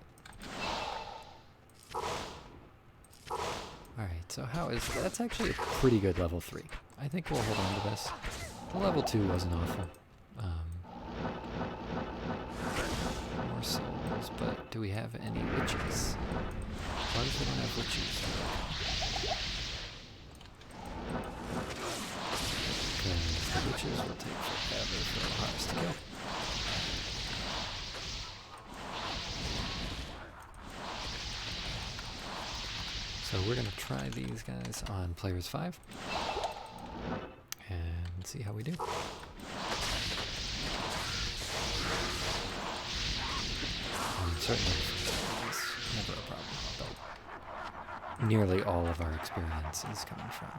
Alright, so how is... That's actually a pretty good level 3. I think we'll hold on to this. The level 2 wasn't awful. More souls, but do we have any witches? Why does we don't have witches? Because the witches will take forever for the hearts to kill. So we're going to try these guys on players 5 and see how we do. Certainly it's never a problem, but nearly all of our experience is coming from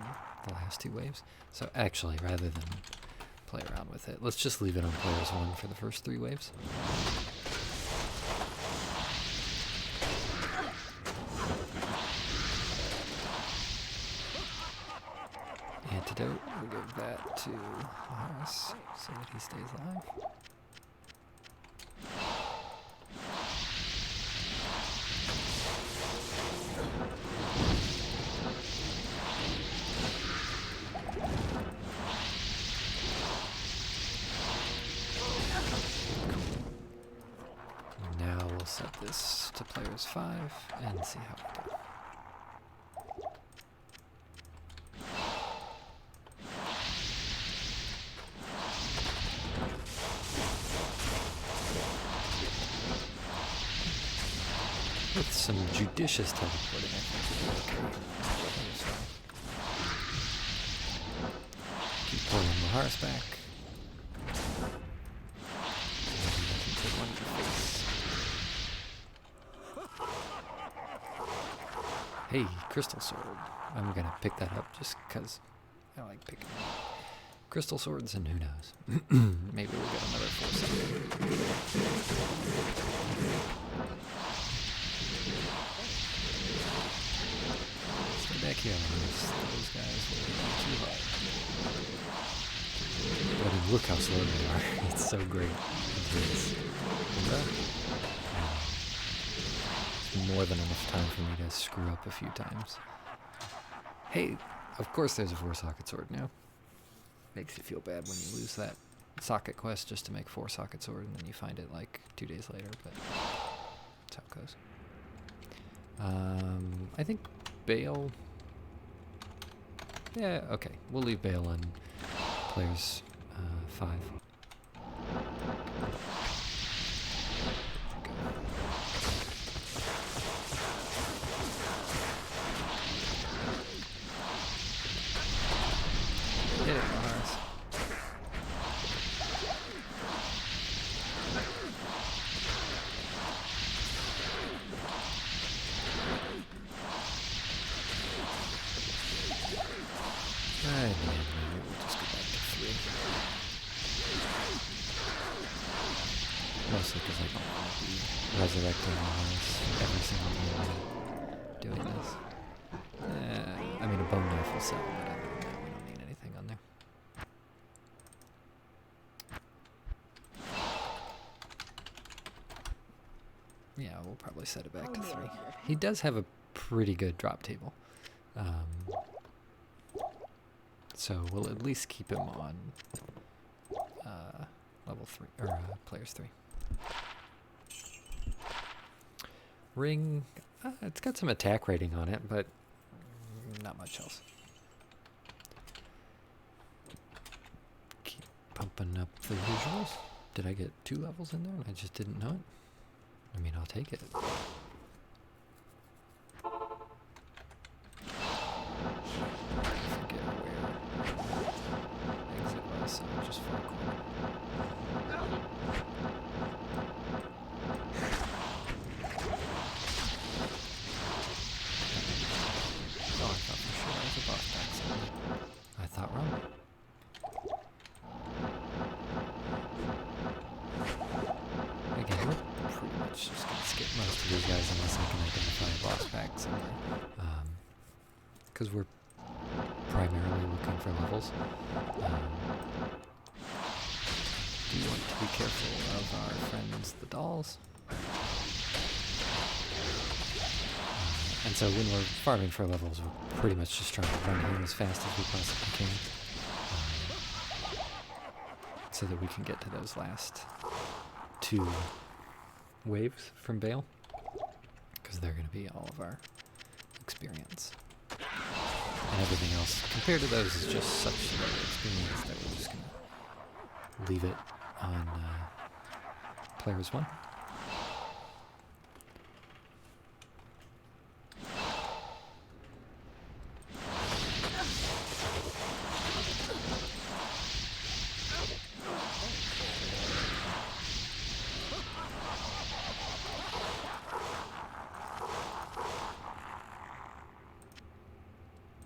the last 2 waves. So actually, rather than play around with it, let's just leave it on players 1 for the first 3 waves. Antidote, we'll give that to Lars so that he stays alive. Now we'll set this to players 5 and see how we do. With some judicious teleporting, I think we'll be okay. Keep pulling the Bahars back. Maybe I can take one to the face. Hey, Crystal Sword. I'm gonna pick that up just because I like picking them up. Crystal Swords, and who knows? Maybe we'll get another 4-star. Stay back here, those guys will be too hard. But I mean, look how slow they are. It's so great. It's more than enough time for me to screw up a few times. Hey, of course there's a 4-socket sword now. Makes you feel bad when you lose that socket quest just to make 4-socket sword and then you find it like 2 days later, but that's how it goes. I think Bale... Yeah, okay. We'll leave Bale on players 5. Hit it, Mars. Alright, maybe we'll just go back to 3. Mostly because I don't want to be resurrecting Mars every single time I'm doing this. I mean, a bone knife will sell, but other than that, we don't need anything on there. Yeah, we'll probably set it back to 3. He does have a pretty good drop table. So we'll at least keep him on level level 3, or players 3. Ring, it's got some attack rating on it, but not much else. Keep pumping up the visuals. Did I get 2 levels in there and I just didn't know it? I mean, I'll take it. Just far corner. Oh, I thought for sure I was a boss back somewhere. I thought wrong. Again, we're pretty much just gonna skip most of these guys unless I can identify a boss pack somewhere. Because we're primarily looking for levels. We want to be careful of our friends, the dolls. And so when we're farming for levels, we're pretty much just trying to run here as fast as we possibly can. So that we can get to those last 2 waves from Bale. Because they're going to be all of our experience. And everything else, compared to those, is just such low experience that we're just going to leave it on players 1.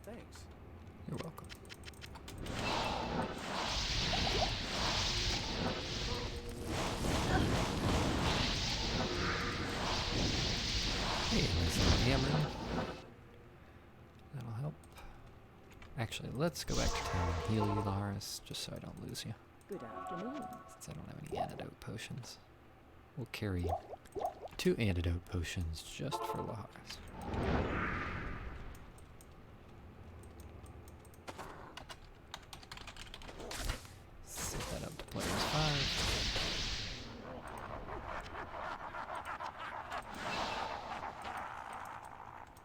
Thanks. You're welcome. Hey, there's a hammer. That'll help. Actually, let's go back to town and heal you, Lars, just so I don't lose you. Good afternoon. Since I don't have any antidote potions. We'll carry 2 antidote potions just for Lars. Set that up to players 5.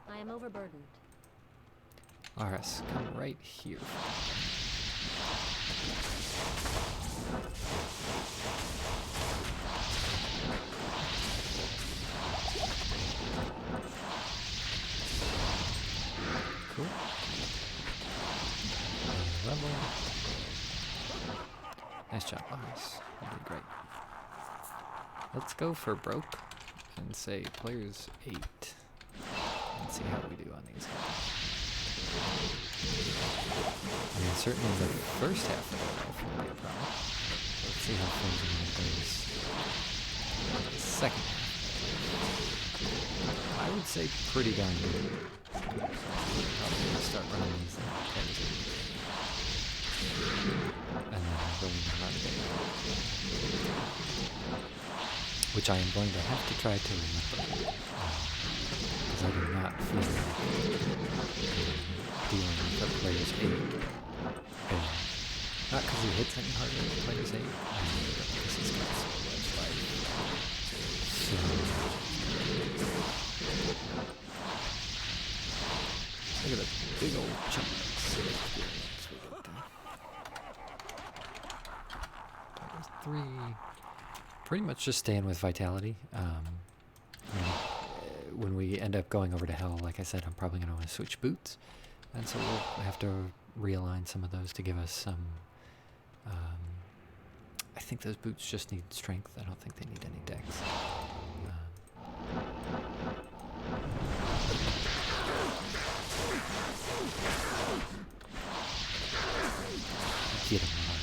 I am overburdened. Lars, come right here. Cool. Level. Nice job, Lars. You did great. Let's go for broke and say players 8 and see how we do on these guys. I mean, certainly the first half of their life won't be a problem. Let's see how frozen it goes. The second half. I would say pretty darn good. Probably gonna start running these things. And then going to run it. Which I am going to have to try to remember. Because I do not feel like dealing with the players 8. Not because he hits any harder than players 8, but because he's got so much life. So... look at the big old chunks of experience we got there. There's 3. Pretty much just staying with Vitality. When we end up going over to Hell, like I said, I'm probably going to want to switch boots. And so we'll have to realign some of those to give us some... I think those boots just need strength. I don't think they need any dex. Get him alive.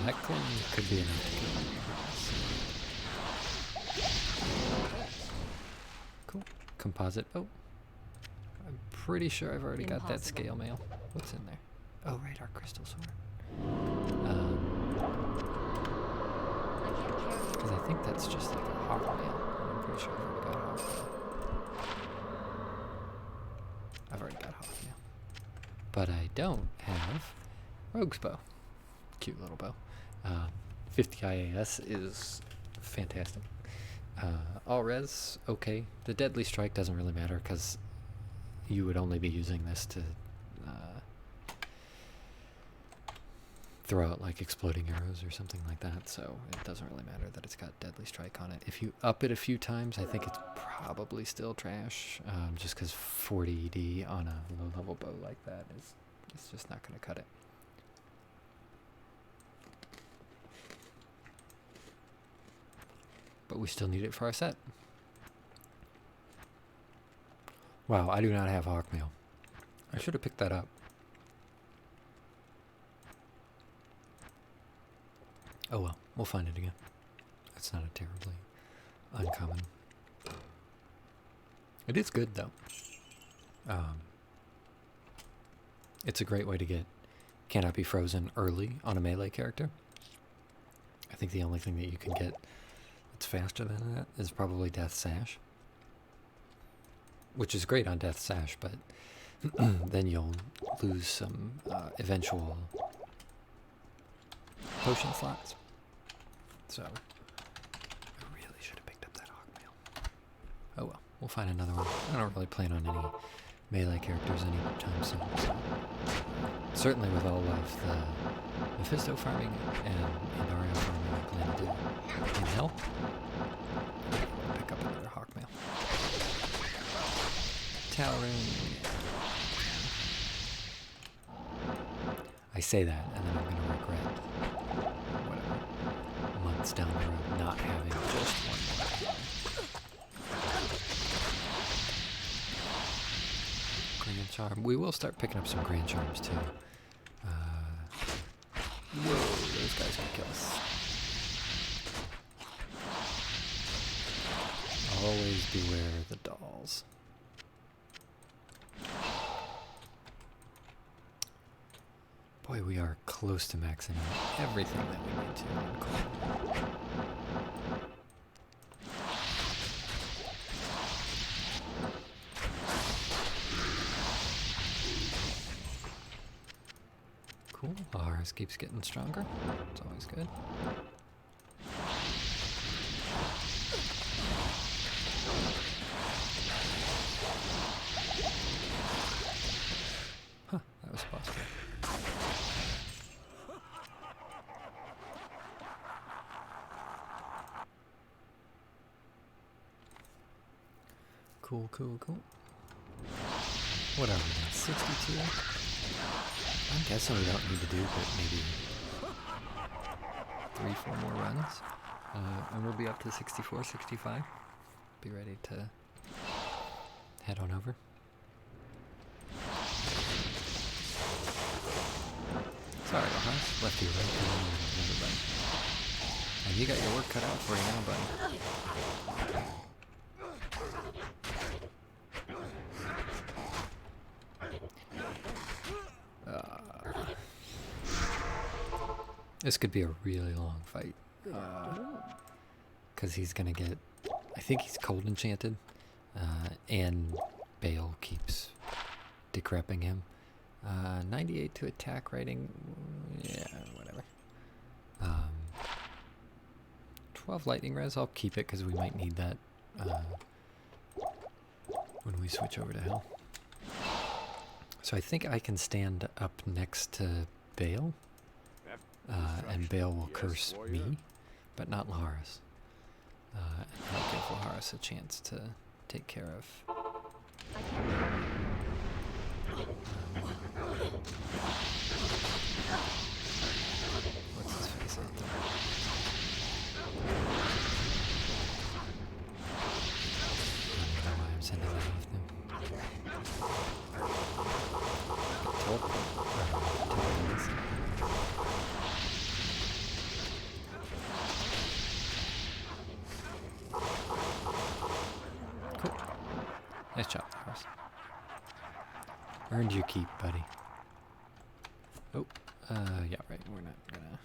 That clone could be enough to kill him. Cool. Composite boat. I'm pretty sure I've already got that scale mail. What's in there? Oh, right, our crystal sword. Because I think that's just like a hawk mail. I'm pretty sure I've already got Hawk now. But I don't have Rogue's Bow. Cute little bow. 50 IAS is fantastic. All res, okay. The Deadly Strike doesn't really matter because you would only be using this to throw out like exploding arrows or something like that, so it doesn't really matter that it's got Deadly Strike on it. If you up it a few times, I think it's probably still trash, just because 40 ED on a low-level bow like that is it's just not going to cut it. But we still need it for our set. Wow, I do not have Hawkmail. I should have picked that up. Oh well, we'll find it again. That's not a terribly uncommon. It is good though. It's a great way to get Cannot Be Frozen early on a melee character. I think the only thing that you can get that's faster than that is probably Death Sash. Which is great on Death Sash, but then you'll lose some eventual potion slots. So, I really should have picked up that Hawkmail. Oh well, we'll find another one. I don't really plan on any melee characters anytime soon. So. Certainly with all of the Mephisto farming and Ario farming I plan to do in Hell, I'll pick up another Hawkmail. Talroon. I say that, and then I'm going to regret whatever months down the road not having just one more. Grand Charm. We will start picking up some Grand Charms too. Whoa, those guys can kill us. Always beware the dolls. Boy, we are close to maxing out everything that we need to on Cold. Cool. Ours keeps getting stronger. It's always good. Huh, that was possible. Cool, cool, cool. What are we at? 62? I'm guessing we don't need to do but maybe 3-4 more runs. And we'll be up to 64, 65. Be ready to head on over. Sorry, House. Left you right. Everybody. And you got your work cut out for you now, buddy. This could be a really long fight. Because he's going to get... I think he's cold enchanted. And Bale keeps decrepping him. 98 to attack rating. Yeah, whatever. 12 lightning res. I'll keep it because we might need that when we switch over to Hell. So I think I can stand up next to Bale. And Bale will curse me, but not Laharis. And I'll give Laharis a chance to take care of. What's his face out there? I don't know why I'm sending that off them. Cool. Nice job, Laharis. Earned your keep, buddy. Oh, yeah, right. We're not gonna.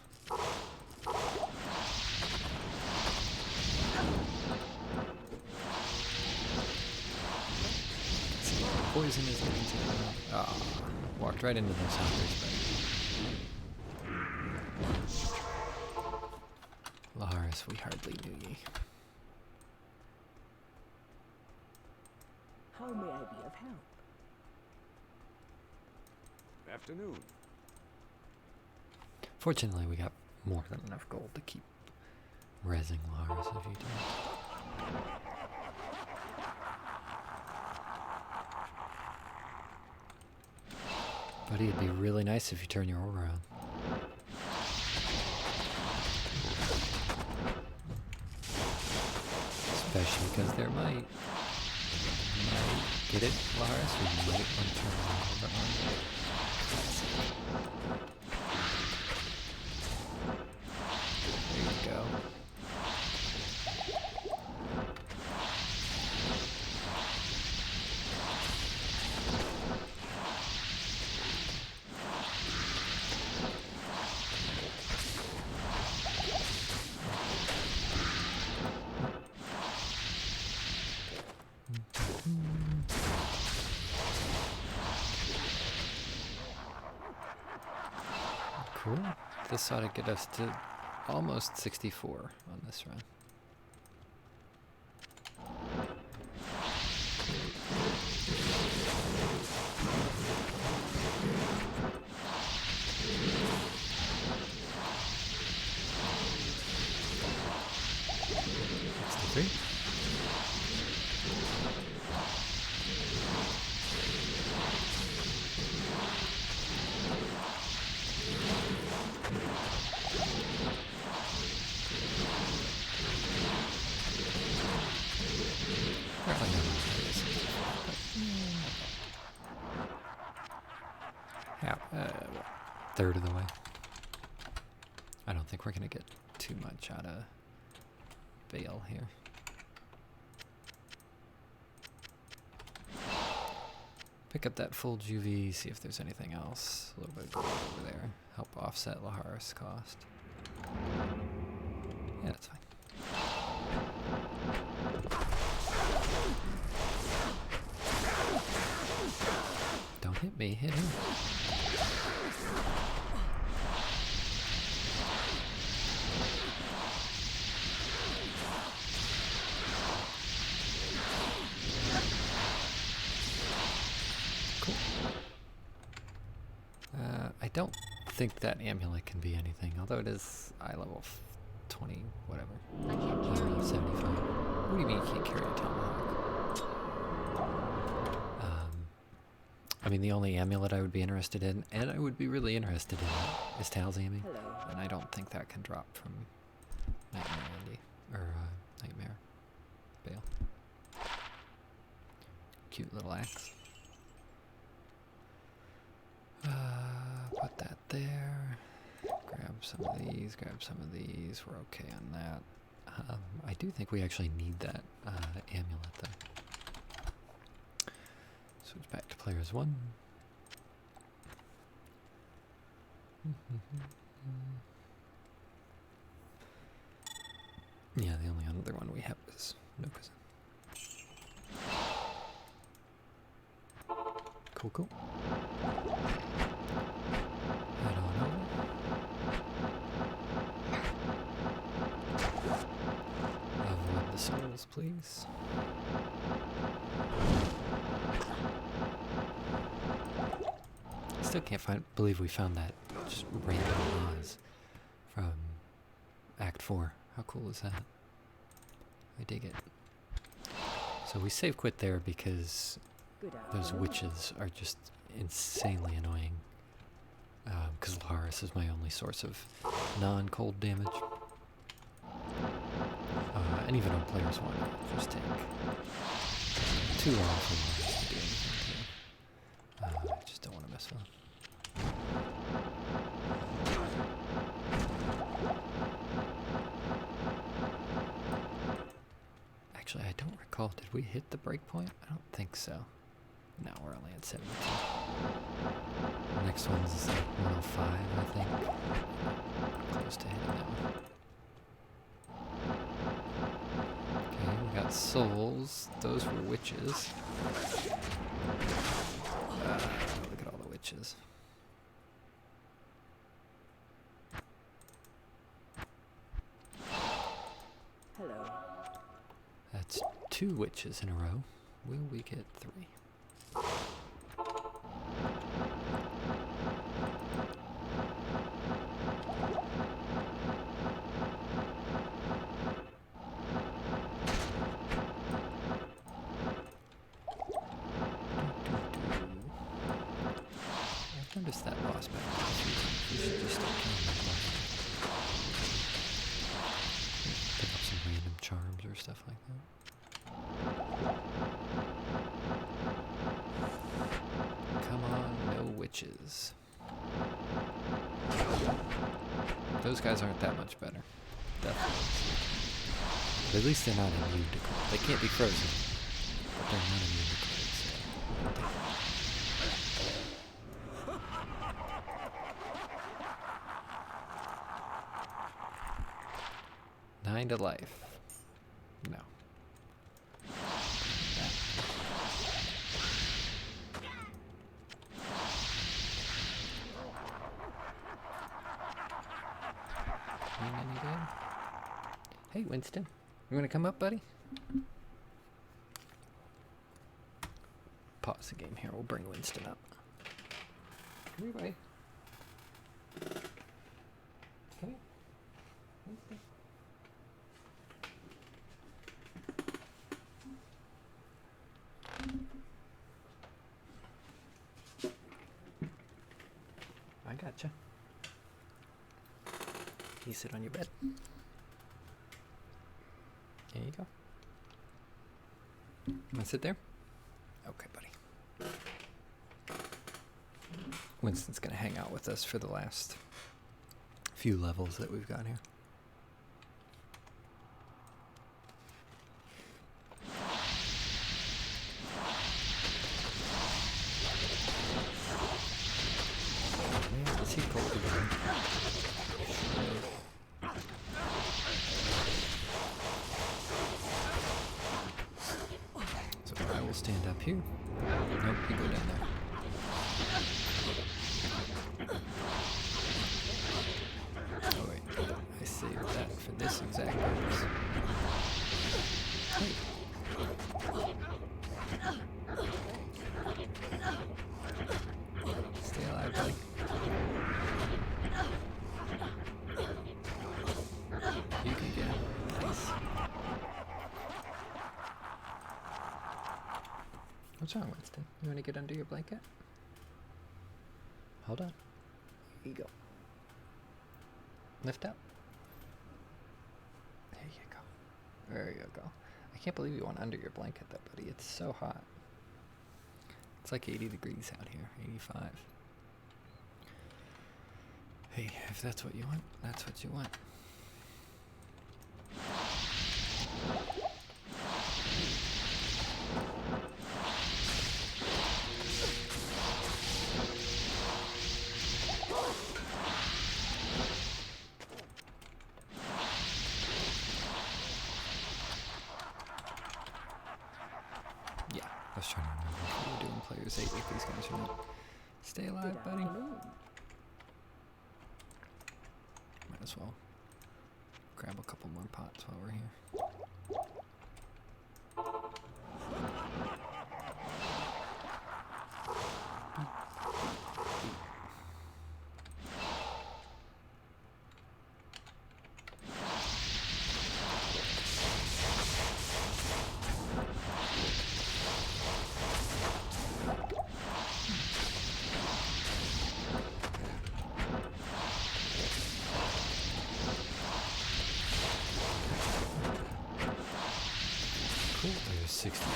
poison is into. Ah, walked right into those hunters, but Laharis, we hardly knew ye. How may I be of help? Afternoon. Fortunately, we got more than enough gold to keep rezzing Laharis a few times. Buddy, it'd be really nice if you turn your aura on. Especially because there might get it, Laharis, or you might want to turn it on a little bit more. There you go. Cool. This ought to get us to almost 64 on this run. Yeah, third of the way. I don't think we're gonna get too much out of Bale here. Pick up that full juvie, see if there's anything else. A little bit of gold over there. Help offset Laharis' cost. Yeah, that's fine. Don't hit me, hit him. Cool. I don't think that amulet can be anything, although it is eye level 20, whatever. I can't carry you. 75. What do you mean you can't carry a tomahawk? I mean, the only amulet I would be interested in, and I would be really interested in, is Tal's aiming. Hello. And I don't think that can drop from Nightmare Andy, or Nightmare Bale. Cute little axe. Put that there. Grab some of these, grab some of these. We're okay on that. I do think we actually need that amulet, though. Switch back to players 1. Yeah, the only other one we have is Nokuzen. Cool, cool. Head on over. Avoid the souls, please. Still can't believe we found that just random Oz from Act 4. How cool is that? I dig it. So we save quit there because Good those afternoon. witches are just insanely annoying. Because Laharis is my only source of non-cold damage. And even on players 1, it just take too long for Laharis to do anything to. I just don't want to mess with him. Actually, I don't recall. Did we hit the breakpoint? I don't think so. No, we're only at 72. Next one's like 105, I think. Close to hitting that one. Okay, we got souls. Those were witches. Look at all the witches. Hello. That's 2 witches in a row. Will we get 3? I've noticed that boss back there a few times. We should just start killing that boss. Pick up some random charms or stuff like that. Come on, no witches. Those guys aren't that much better. Definitely. But at least they're not immune to cold. They can't be frozen, but they're not immune to cold, so... 9 to life. No. Ain't any good? Hey, Winston. You want to come up, buddy? Pause the game here. We'll bring Winston up. Come here, buddy. Come here. Winston. I gotcha. Can you sit on your bed? There you go. You want to sit there? Okay, buddy. Winston's going to hang out with us for the last few levels that we've got here. Man, is he cold again? So I will stand up here. Nope, you go down there. Oh wait, I saved that for this exact purpose. Hey. Stay alive, buddy. You can get him. Nice. What's wrong, Winston? You want to get under your blanket? Hold on. Here you go. Lift up. There you go. There you go. I can't believe you went under your blanket though, buddy. It's so hot. It's like 80 degrees out here. 85. Hey, if that's what you want, that's what you want. Yeah, I was trying to remember if we were doing players 8 with these guys or not. Stay alive, Good buddy. afternoon. Might as well grab a couple more pots while we're here. Cool, there's 64.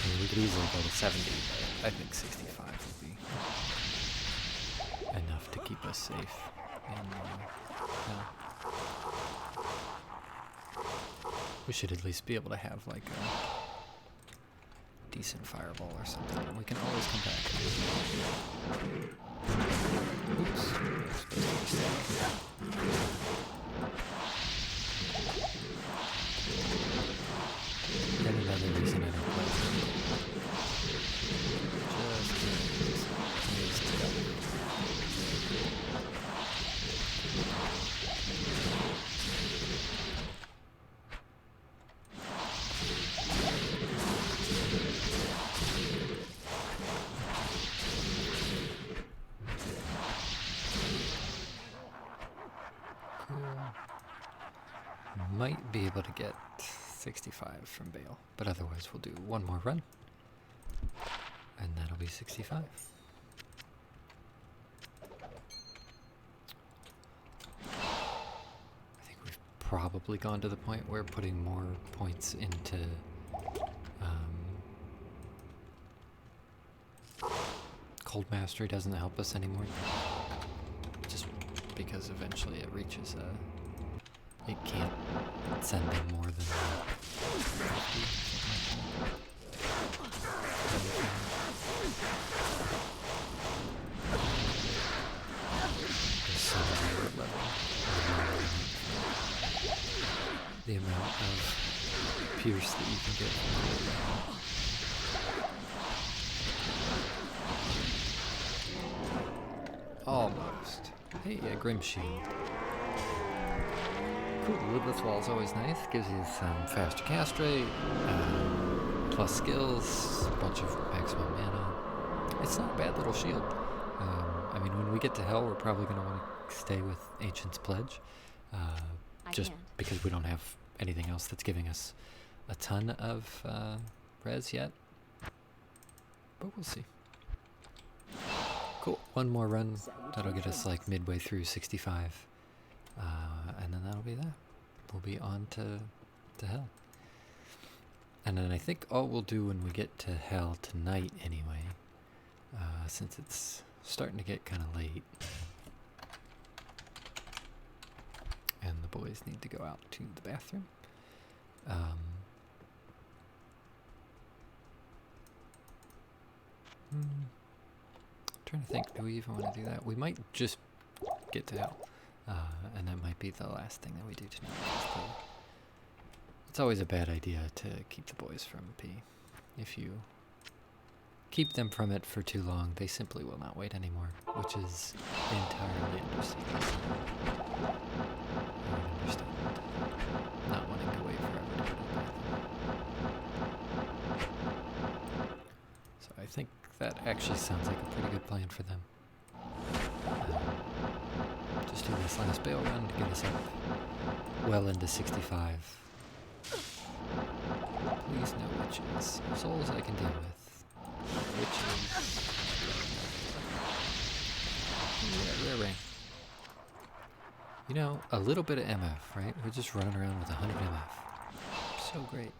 I mean, we could easily go to 70, but I think 65 would be enough to keep us safe. And we should at least be able to have like a decent fireball or something. We can always come back. Oops. Supposed to be standing here. Yet another reason I don't play. might be able to get 65 from Bale, but otherwise we'll do one more run, and that'll be 65. I think we've probably gone to the point where putting more points into Cold Mastery doesn't help us anymore. Just because eventually it reaches it can't send them more than 50, the amount of pierce that you can get from it. Almost. Hey, a Grim Shield. Cool, Woodless Wall is always nice. Gives you some faster cast rate, plus skills, a bunch of maximum mana. It's not a bad little shield. I mean, when we get to Hell, we're probably going to want to stay with Ancient's Pledge, just because we don't have anything else that's giving us a ton of res yet. But we'll see. Cool. One more run. That'll get us like midway through 65. And then that'll be that. We'll be on to Hell. And then I think all we'll do when we get to Hell tonight anyway, since it's starting to get kind of late, and the boys need to go out to the bathroom. Trying to think, do we even want to do that? We might just get to Hell, and that might be the last thing that we do tonight. It's always a bad idea to keep the boys from P. If you keep them from it for too long, they simply will not wait anymore, which is entirely understandable. I would understand not wanting to wait forever to go to the bathroom. So I think that actually sounds like a pretty good plan for them. Just do this last bail run to get us up well into 65. Please no witches. Souls I can deal with. Witches. Yeah, rare ring. You know, a little bit of MF, right? We're just running around with 100 MF. So great.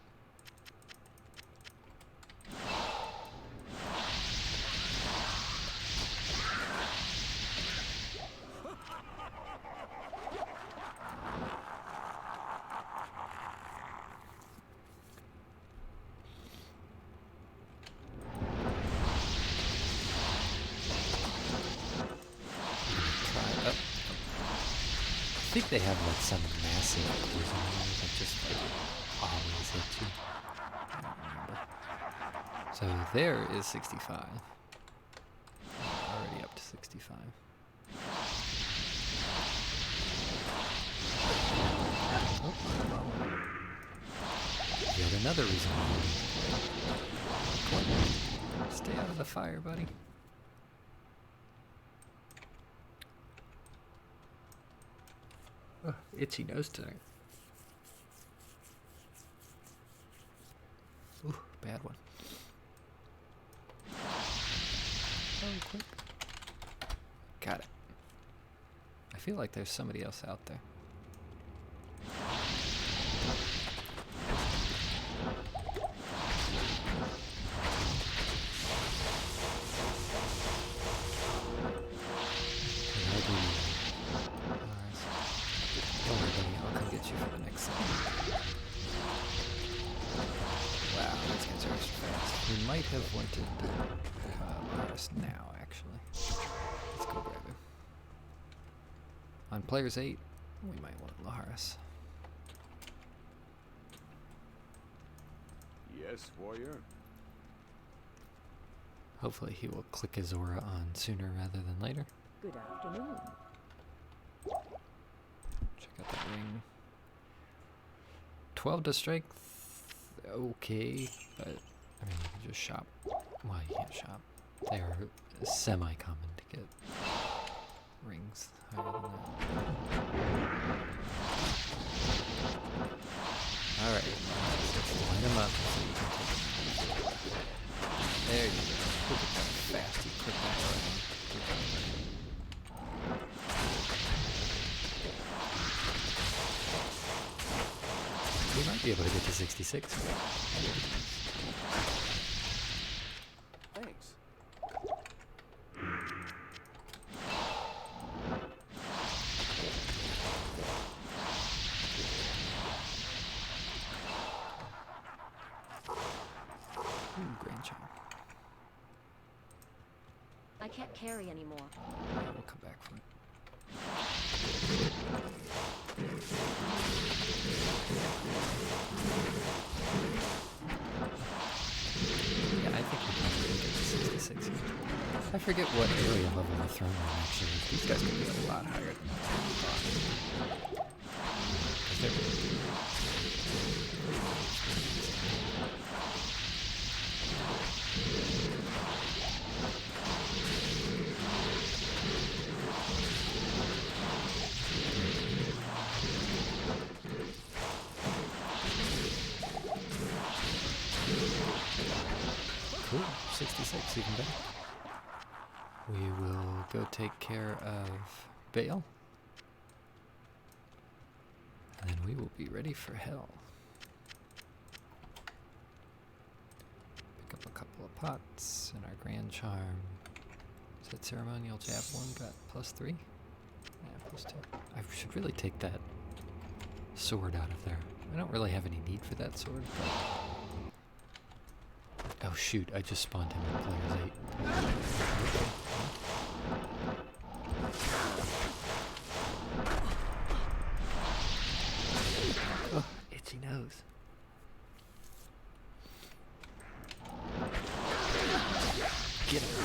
I think they have like some massive poison that just like always hits you. I don't remember. So there is 65. Already up to 65. Oh, yet another reason why. Stay out of the fire, buddy. Oh, itchy nose tonight. Ooh, bad one. Oh, quick. Got it. I feel like there's somebody else out there. We might have wanted Laharis now, actually. Let's go grab him. On players 8, we might want Laharis. Yes, warrior. Hopefully he will click his aura on sooner rather than later. Good afternoon. Check out that ring. 12 to strength. Okay, but I mean, you can just shop. Well, you can't shop. They are semi-common to get rings higher than that. Alright. Line them up so you can take them. There you go. Look at how fast you click that around. We might be able to get to 66. Thanks. Grandchild. I can't carry anymore. We'll come back for it. Yeah, I think we probably will get to 66 here. I forget what area level the throne room actually is. These guys can be a lot higher than I thought. 'Cause they're really cool. 66, even better. We will go take care of Bale. And then we will be ready for hell. Pick up a couple of pots and our grand charm. Is that ceremonial javelin got +3? Yeah, +2. I should really take that sword out of there. I don't really have any need for that sword, but... Oh shoot, I just spawned him in player's 8. Oh, itchy nose. Get him.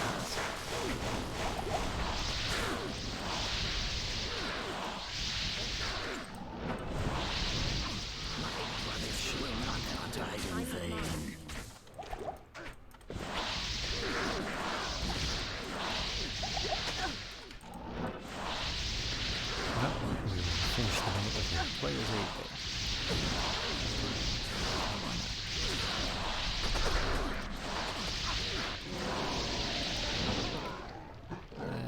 Well, we will finish the night with the player's 8 there.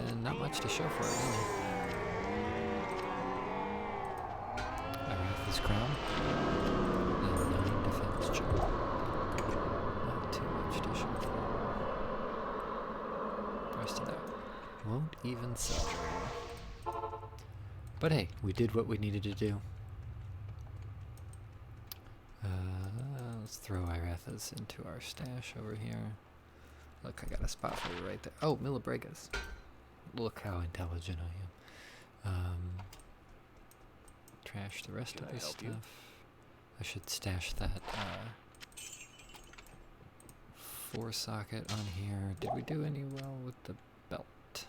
And not much to show for it, really. Iratha's crown and 9 defense charm. Not too much to show for it. The rest of that won't even sell. But hey, we did what we needed to do. Let's throw Iratha's into our stash over here. Look, I got a spot for you right there. Oh, Millibregas. Look how intelligent I am. Trash the rest of this stuff. I should stash that 4 socket on here. Did we do any well with the belt?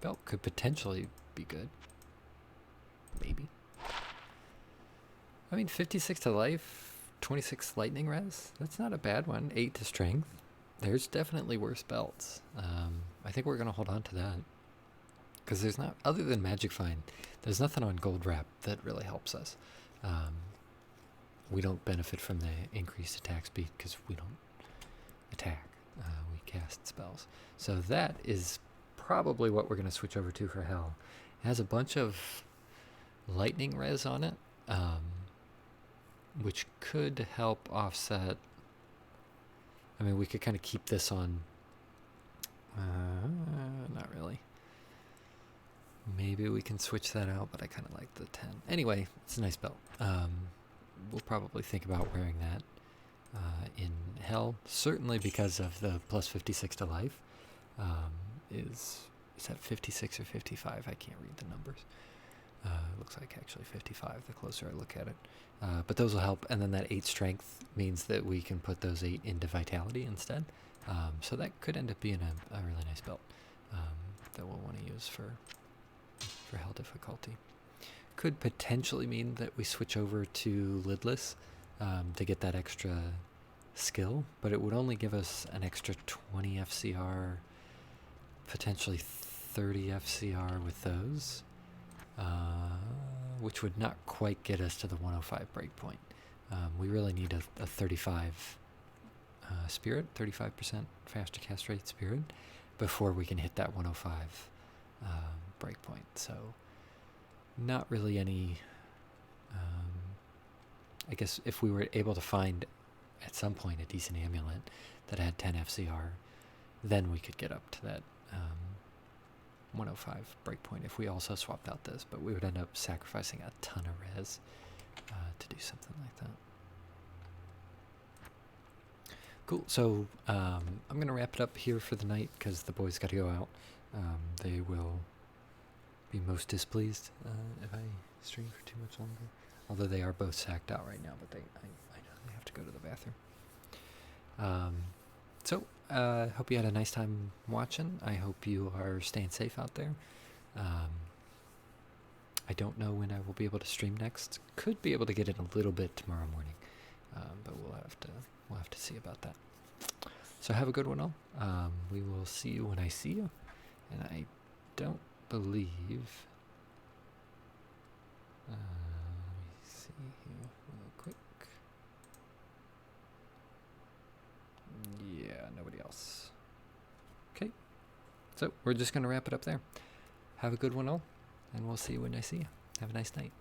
Belt could potentially be good. Maybe. I mean, 56 to life, 26 lightning res. That's not a bad one. 8 to strength. There's definitely worse belts. I think we're going to hold on to that. Because there's not, other than Magic Find, there's nothing on Gold Wrap that really helps us. We don't benefit from the increased attack speed because we don't attack. We cast spells. So that is probably what we're going to switch over to for Hell. It has a bunch of lightning res on it, which could help offset. I mean, we could kind of keep this on. Not really. Maybe we can switch that out, but I kind of like the 10. Anyway, it's a nice belt. We'll probably think about wearing that in Hell, certainly because of the plus 56 to life. Is that 56 or 55? I can't read the numbers. It looks like actually 55 the closer I look at it. But those will help, and then that 8 strength means that we can put those 8 into vitality instead. So that could end up being a really nice belt that we'll want to use for Hell difficulty. Could potentially mean that we switch over to lidless to get that extra skill, but it would only give us an extra 20 FCR, potentially 30 FCR with those, which would not quite get us to the 105 breakpoint. We really need a 35 spirit, 35% faster cast rate spirit, before we can hit that 105 breakpoint. So not really any, I guess if we were able to find at some point a decent amulet that had 10 FCR, then we could get up to that 105 breakpoint if we also swapped out this, but we would end up sacrificing a ton of res to do something like that. Cool, so I'm going to wrap it up here for the night because the boys got to go out. They will be most displeased if I stream for too much longer. Although they are both sacked out right now, but I know they have to go to the bathroom. So, hope you had a nice time watching. I hope you are staying safe out there. I don't know when I will be able to stream next. Could be able to get it a little bit tomorrow morning, but we'll have to see about that. So have a good one all. We will see you when I see you, and I don't believe. Let me see here real quick. Yeah, nobody else. Okay, so we're just going to wrap it up there. Have a good one all, and we'll see you when I see you. Have a nice night.